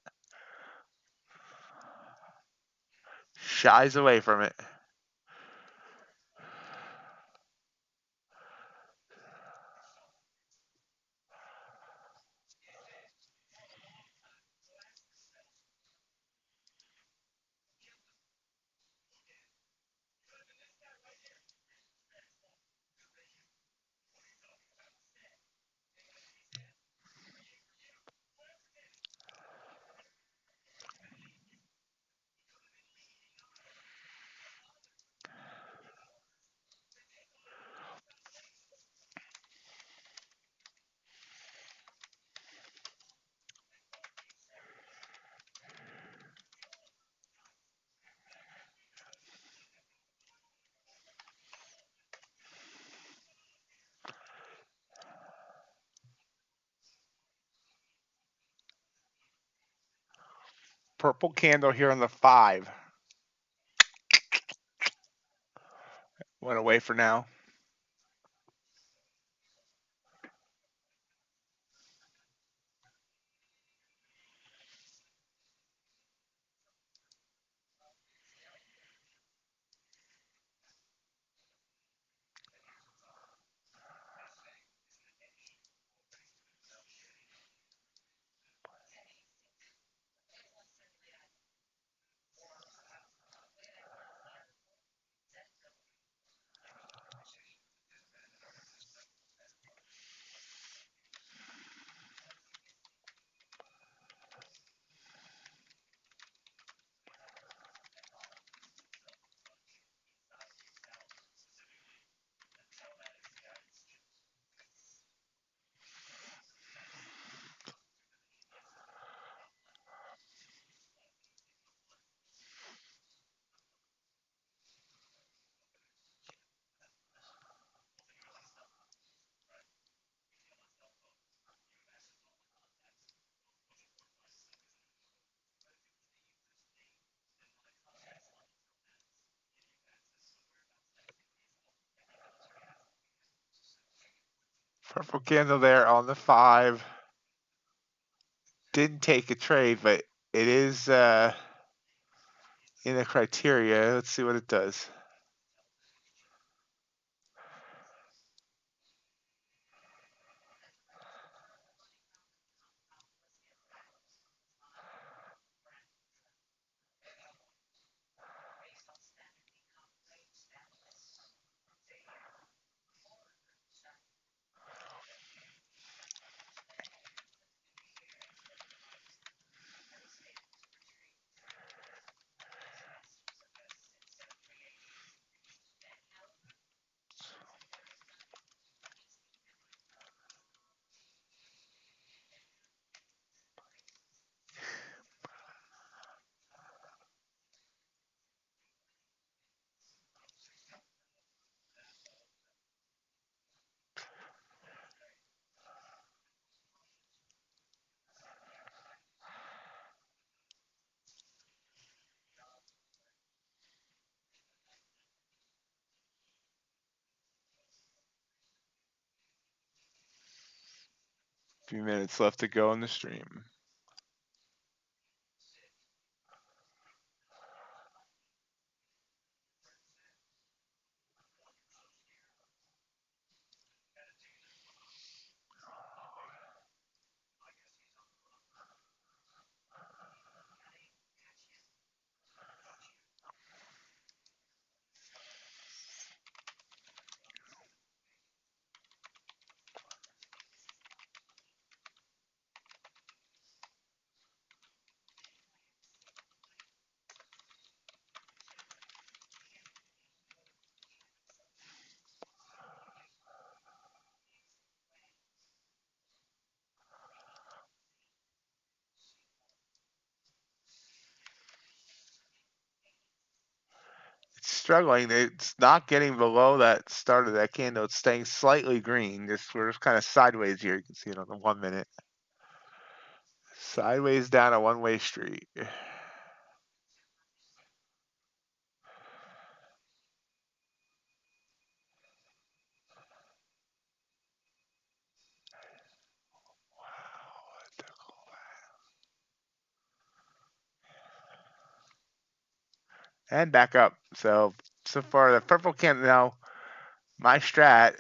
Shies away from it. Purple candle here on the 5. Went away for now. Purple candle there on the 5. Didn't take a trade, but it is in the criteria. Let's see what it does. Few minutes left to go on the stream. It's struggling. It's not getting below that start of that candle. It's staying slightly green. We're just kind of sideways here. You can see it on the 1 minute. Sideways down a one-way street. And back up. So far the purple candle. Now my strat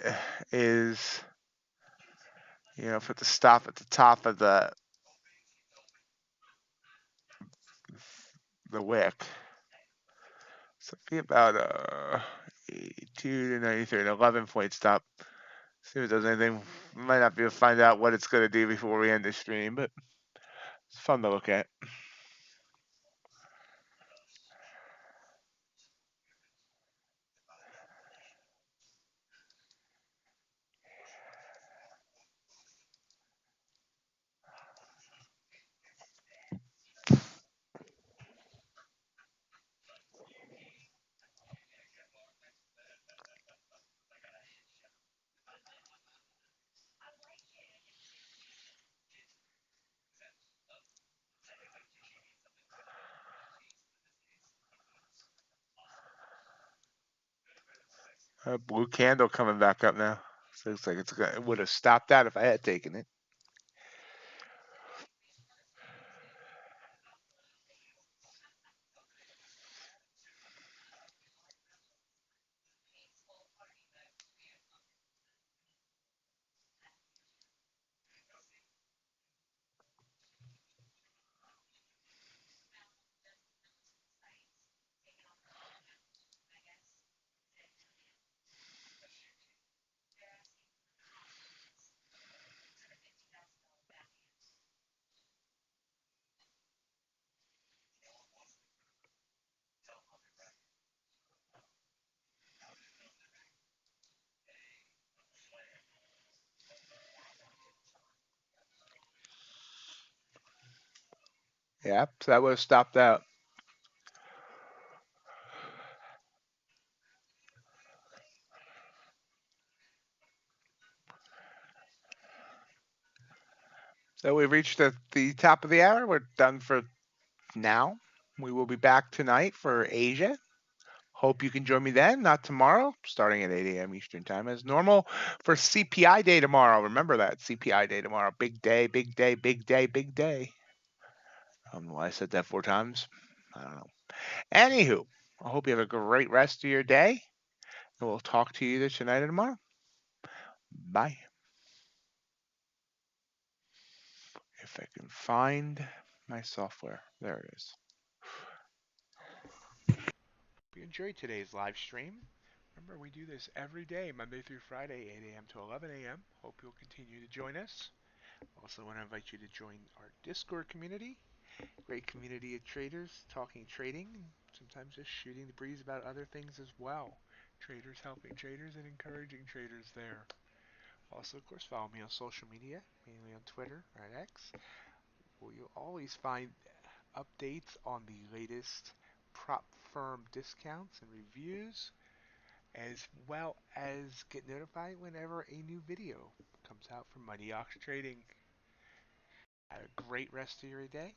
is, put the stop at the top of the wick. So be about 82 to 93, an 11-point stop. See if it does anything. Might not be able to find out what it's going to do before we end the stream, but it's fun to look at. Blue candle coming back up now. So looks like it would have stopped that if I had taken it. Yeah, so that would have stopped out. So we've reached the top of the hour. We're done for now. We will be back tonight for Asia. Hope you can join me then, not tomorrow, starting at 8 a.m. Eastern Time as normal for CPI Day tomorrow. Remember that, CPI Day tomorrow. Big day, big day, big day, big day. I don't know why I said that 4 times. I don't know. Anywho, I hope you have a great rest of your day, and we'll talk to you either tonight or tomorrow. Bye. If I can find my software. There it is. If you enjoyed today's live stream, remember we do this every day, Monday through Friday, 8 a.m. to 11 a.m. Hope you'll continue to join us. Also want to invite you to join our Discord community. Great community of traders talking trading, and sometimes just shooting the breeze about other things as well. Traders helping traders and encouraging traders there. Also, of course, follow me on social media, mainly on Twitter or at X, where you'll always find updates on the latest prop firm discounts and reviews, as well as get notified whenever a new video comes out from MightyOxTrading. Have a great rest of your day.